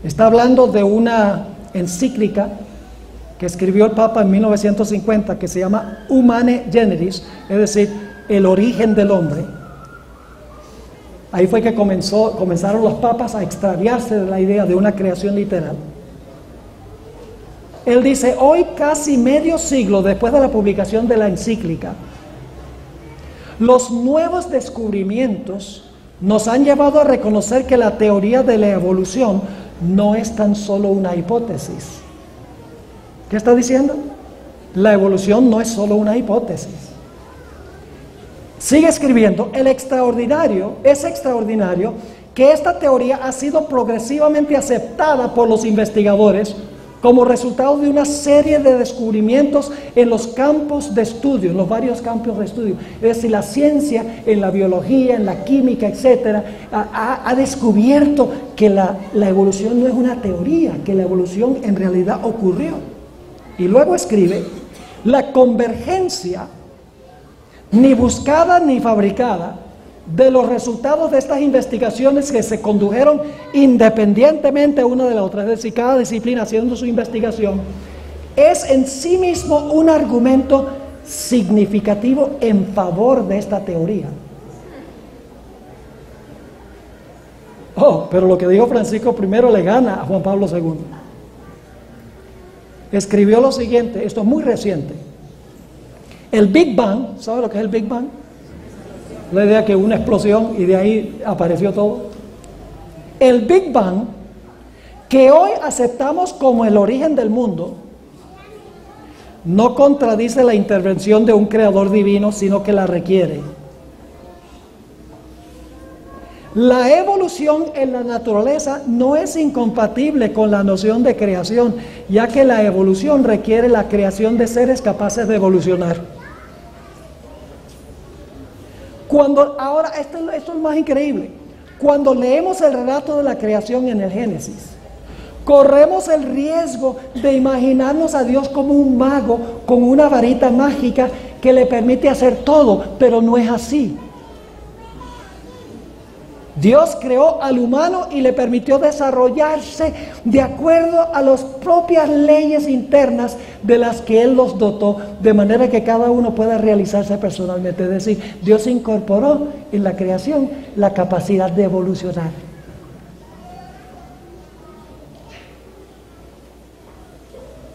Está hablando de una encíclica que escribió el Papa en 1950, que se llama Humane Generis, es decir, el origen del hombre. Ahí fue que comenzaron los papas a extraviarse de la idea de una creación literal. Él dice, hoy casi medio siglo después de la publicación de la encíclica, los nuevos descubrimientos nos han llevado a reconocer que la teoría de la evolución no es tan solo una hipótesis. ¿Qué está diciendo? La evolución no es solo una hipótesis. Sigue escribiendo, es extraordinario que esta teoría ha sido progresivamente aceptada por los investigadores como resultado de una serie de descubrimientos en los campos de estudio, en los varios campos de estudio. Es decir, la ciencia, en la biología, en la química, etcétera, ha descubierto que la evolución no es una teoría, que la evolución en realidad ocurrió. Y luego escribe, la convergencia, ni buscada ni fabricada, de los resultados de estas investigaciones que se condujeron independientemente una de la otra, es decir, cada disciplina haciendo su investigación, es en sí mismo un argumento significativo en favor de esta teoría. Pero lo que dijo Francisco I le gana a Juan Pablo II. Escribió lo siguiente, esto es muy reciente. El Big Bang, ¿sabe lo que es el Big Bang? La idea que hubo una explosión y de ahí apareció todo. El Big Bang, que hoy aceptamos como el origen del mundo, no contradice la intervención de un creador divino, sino que la requiere. La evolución en la naturaleza no es incompatible con la noción de creación, ya que la evolución requiere la creación de seres capaces de evolucionar. Ahora, esto es más increíble. Cuando leemos el relato de la creación en el Génesis, corremos el riesgo de imaginarnos a Dios como un mago con una varita mágica que le permite hacer todo, pero no es así. Dios creó al humano y le permitió desarrollarse de acuerdo a las propias leyes internas de las que Él los dotó, de manera que cada uno pueda realizarse personalmente. Es decir, Dios incorporó en la creación la capacidad de evolucionar.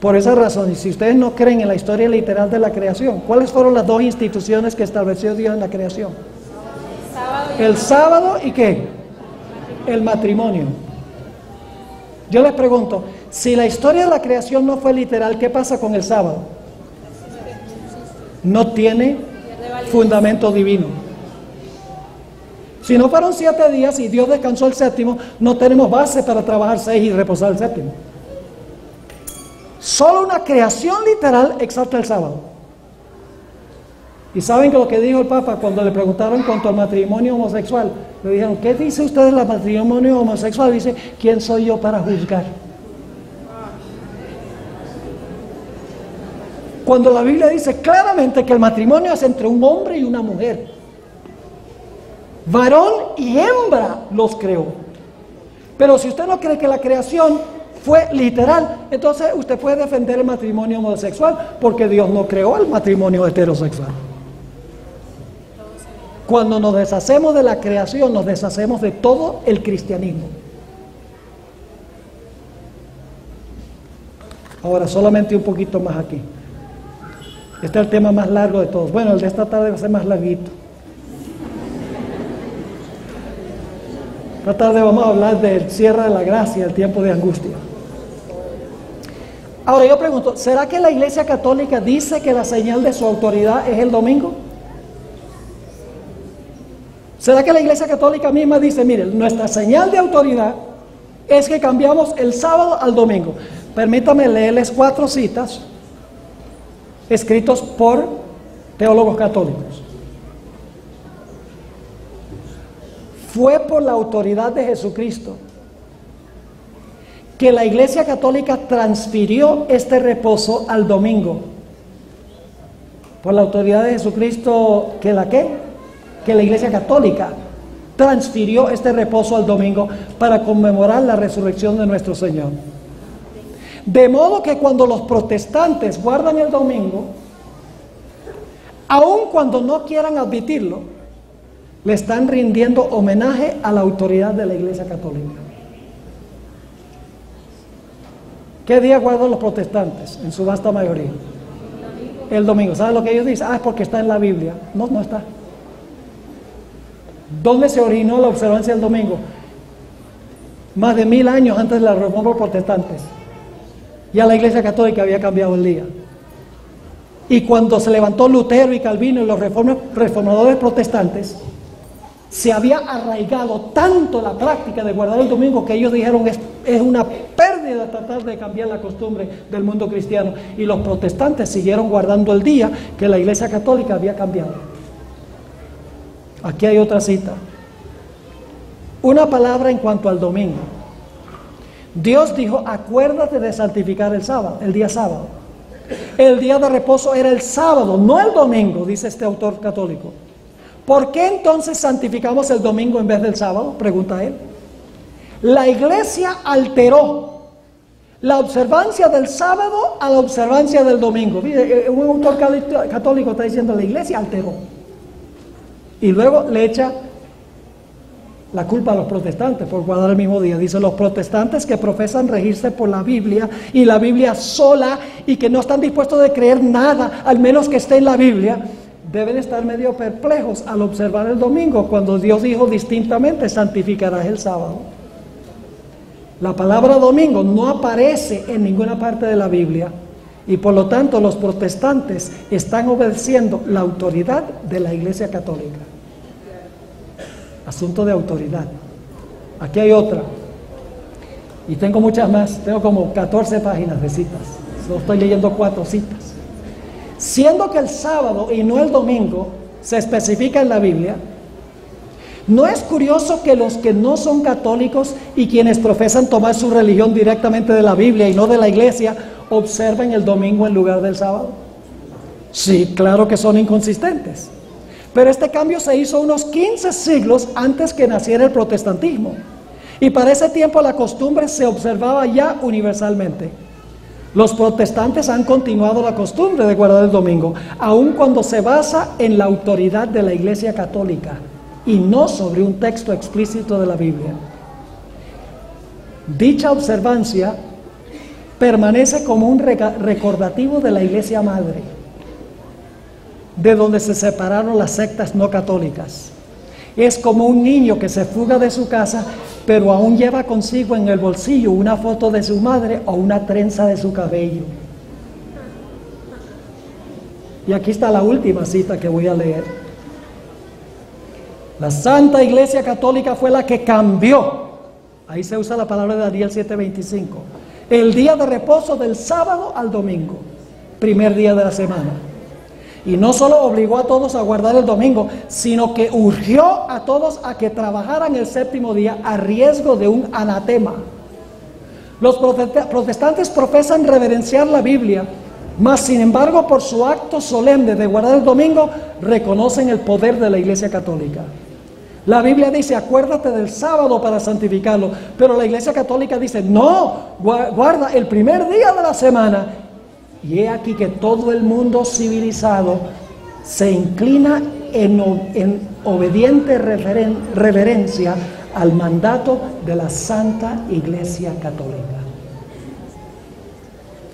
Por esa razón, y si ustedes no creen en la historia literal de la creación, ¿cuáles fueron las dos instituciones que estableció Dios en la creación? El sábado y ¿qué? El matrimonio. Yo les pregunto, si la historia de la creación no fue literal, ¿qué pasa con el sábado? No tiene fundamento divino. Si no fueron 7 días y Dios descansó el séptimo, no tenemos base para trabajar 6 y reposar el séptimo. Solo una creación literal exalta el sábado. ¿Y saben que lo que dijo el Papa cuando le preguntaron en cuanto al matrimonio homosexual? Le dijeron, ¿qué dice usted del matrimonio homosexual? Dice, ¿quién soy yo para juzgar? Cuando la Biblia dice claramente que el matrimonio es entre un hombre y una mujer. Varón y hembra los creó. Pero si usted no cree que la creación fue literal, entonces usted puede defender el matrimonio homosexual, porque Dios no creó el matrimonio heterosexual. Cuando nos deshacemos de la creación, nos deshacemos de todo el cristianismo. Ahora, solamente un poquito más aquí. Este es el tema más largo de todos. Bueno, el de esta tarde va a ser más larguito. Esta tarde vamos a hablar del cierre de la gracia, el tiempo de angustia. Ahora yo pregunto, ¿será que la Iglesia Católica dice que la señal de su autoridad es el domingo? ¿Será que la Iglesia Católica misma dice, miren, nuestra señal de autoridad es que cambiamos el sábado al domingo? Permítame leerles 4 citas escritos por teólogos católicos. Fue por la autoridad de Jesucristo que la Iglesia Católica transfirió este reposo al domingo. Por la autoridad de Jesucristo, ¿que la qué? Que la Iglesia Católica transfirió este reposo al domingo para conmemorar la resurrección de nuestro Señor. De modo que cuando los protestantes guardan el domingo, aun cuando no quieran admitirlo, le están rindiendo homenaje a la autoridad de la Iglesia Católica. ¿Qué día guardan los protestantes en su vasta mayoría? El domingo. ¿Saben lo que ellos dicen? Es porque está en la Biblia. No, no está. ¿Dónde se originó la observancia del domingo? Más de 1000 años antes de la reforma de los protestantes. Ya la Iglesia Católica había cambiado el día. Y cuando se levantó Lutero y Calvino y los reformadores protestantes, se había arraigado tanto la práctica de guardar el domingo que ellos dijeron es una pérdida tratar de cambiar la costumbre del mundo cristiano. Y los protestantes siguieron guardando el día que la Iglesia Católica había cambiado. Aquí hay otra cita. Una palabra en cuanto al domingo. Dios dijo, acuérdate de santificar el sábado, el día sábado. El día de reposo era el sábado, no el domingo, dice este autor católico. ¿Por qué entonces santificamos el domingo en vez del sábado? Pregunta él. La Iglesia alteró la observancia del sábado a la observancia del domingo. Mire, un autor católico está diciendo, la Iglesia alteró. Y luego le echa la culpa a los protestantes por guardar el mismo día. Dice, los protestantes que profesan regirse por la Biblia y la Biblia sola y que no están dispuestos a creer nada, al menos que esté en la Biblia, deben estar medio perplejos al observar el domingo, cuando Dios dijo distintamente, santificarás el sábado. La palabra domingo no aparece en ninguna parte de la Biblia y por lo tanto los protestantes están obedeciendo la autoridad de la Iglesia Católica. Asunto de autoridad. Aquí hay otra. Y tengo muchas más. Tengo como 14 páginas de citas. Solo estoy leyendo 4 citas. Siendo que el sábado y no el domingo se especifica en la Biblia, ¿no es curioso que los que no son católicos y quienes profesan tomar su religión directamente de la Biblia y no de la Iglesia, observen el domingo en lugar del sábado? Sí, claro que son inconsistentes. Pero este cambio se hizo unos 15 siglos antes que naciera el protestantismo. Y para ese tiempo la costumbre se observaba ya universalmente. Los protestantes han continuado la costumbre de guardar el domingo, aun cuando se basa en la autoridad de la Iglesia Católica y no sobre un texto explícito de la Biblia. Dicha observancia permanece como un recordativo de la Iglesia Madre, de donde se separaron las sectas no católicas. Es como un niño que se fuga de su casa, pero aún lleva consigo en el bolsillo una foto de su madre o una trenza de su cabello. Y aquí está la última cita que voy a leer. La Santa Iglesia Católica fue la que cambió, ahí se usa la palabra de Daniel 7:25, el día de reposo del sábado al domingo, primer día de la semana. Y no solo obligó a todos a guardar el domingo, sino que urgió a todos a que trabajaran el séptimo día a riesgo de un anatema. Los protestantes profesan reverenciar la Biblia, mas sin embargo por su acto solemne de guardar el domingo reconocen el poder de la Iglesia Católica. La Biblia dice, acuérdate del sábado para santificarlo, pero la Iglesia Católica dice, no, guarda el primer día de la semana. Y he aquí que todo el mundo civilizado se inclina en obediente reverencia al mandato de la Santa Iglesia Católica.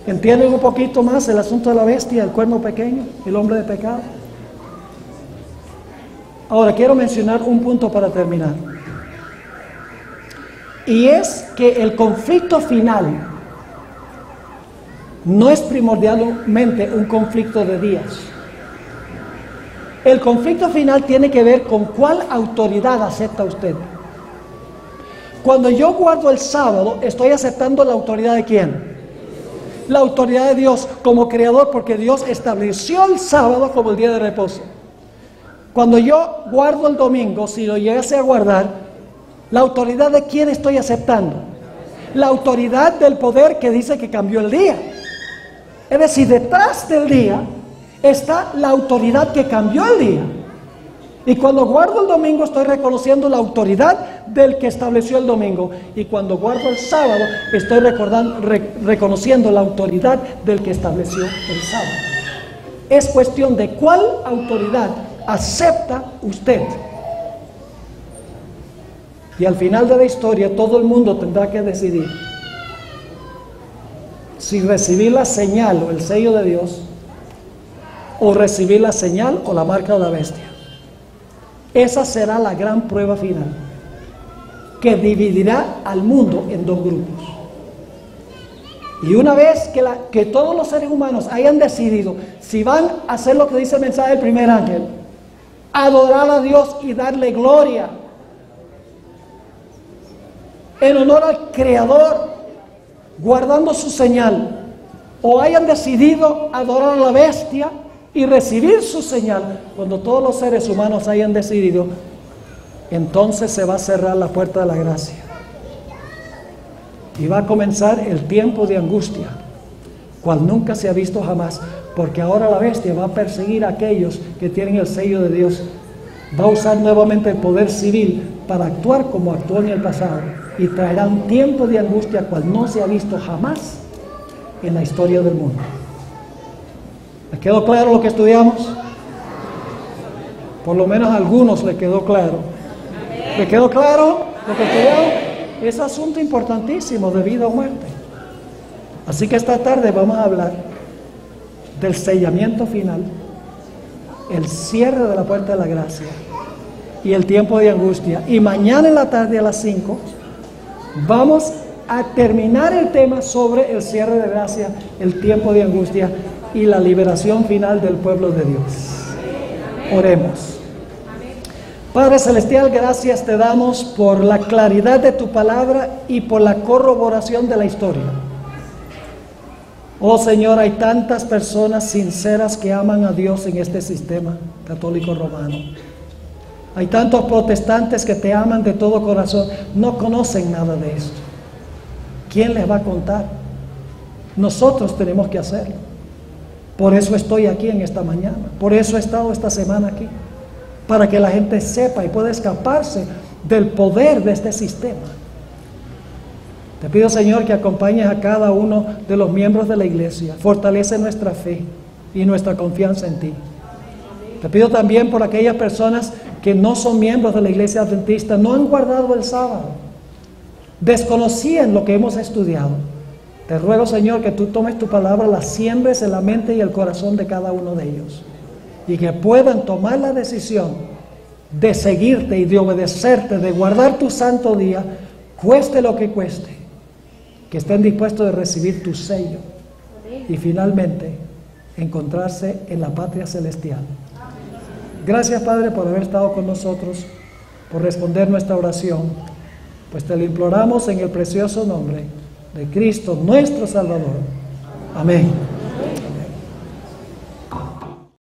¿Entienden un poquito más el asunto de la bestia, el cuerno pequeño, el hombre de pecado? Ahora quiero mencionar un punto para terminar. Y es que el conflicto final no es primordialmente un conflicto de días. El conflicto final tiene que ver con cuál autoridad acepta usted. Cuando yo guardo el sábado, estoy aceptando la autoridad de ¿quién? La autoridad de Dios como creador, porque Dios estableció el sábado como el día de reposo. Cuando yo guardo el domingo, si lo llegase a guardar, ¿la autoridad de quién estoy aceptando? La autoridad del poder que dice que cambió el día. Es decir, detrás del día está la autoridad que cambió el día. Y cuando guardo el domingo estoy reconociendo la autoridad del que estableció el domingo. Y cuando guardo el sábado estoy reconociendo la autoridad del que estableció el sábado. Es cuestión de cuál autoridad acepta usted. Y al final de la historia todo el mundo tendrá que decidir si recibir la señal o el sello de Dios, o recibir la señal o la marca de la bestia. Esa será la gran prueba final, que dividirá al mundo en dos grupos. Y una vez que todos los seres humanos hayan decidido si van a hacer lo que dice el mensaje del primer ángel, adorar a Dios y darle gloria en honor al Creador, guardando su señal, o hayan decidido adorar a la bestia y recibir su señal, cuando todos los seres humanos hayan decidido, entonces se va a cerrar la puerta de la gracia y va a comenzar el tiempo de angustia, cual nunca se ha visto jamás, porque ahora la bestia va a perseguir a aquellos que tienen el sello de Dios. Va a usar nuevamente el poder civil para actuar como actuó en el pasado, y traerá un tiempo de angustia cual no se ha visto jamás en la historia del mundo. ¿Les quedó claro lo que estudiamos? Por lo menos a algunos les quedó claro. ¿Les quedó claro lo que estudiamos? Es asunto importantísimo de vida o muerte. Así que esta tarde vamos a hablar del sellamiento final, el cierre de la puerta de la gracia y el tiempo de angustia. Y mañana en la tarde a las 5 vamos a terminar el tema sobre el cierre de gracia, el tiempo de angustia y la liberación final del pueblo de Dios. Oremos. Padre Celestial, gracias te damos por la claridad de tu palabra y por la corroboración de la historia. Oh Señor, hay tantas personas sinceras que aman a Dios en este sistema católico romano. Hay tantos protestantes que te aman de todo corazón, no conocen nada de esto. ¿Quién les va a contar? Nosotros tenemos que hacerlo. Por eso estoy aquí en esta mañana, por eso he estado esta semana aquí, para que la gente sepa y pueda escaparse del poder de este sistema. Te pido, Señor, que acompañes a cada uno de los miembros de la iglesia, fortalece nuestra fe y nuestra confianza en ti. Te pido también por aquellas personas que no son miembros de la iglesia adventista, no han guardado el sábado, desconocían lo que hemos estudiado. Te ruego, Señor, que tú tomes tu palabra, la siembres en la mente y el corazón de cada uno de ellos, y que puedan tomar la decisión de seguirte y de obedecerte, de guardar tu santo día, cueste lo que cueste, que estén dispuestos de recibir tu sello y finalmente encontrarse en la patria celestial. Gracias, Padre, por haber estado con nosotros, por responder nuestra oración, pues te lo imploramos en el precioso nombre de Cristo, nuestro Salvador. Amén.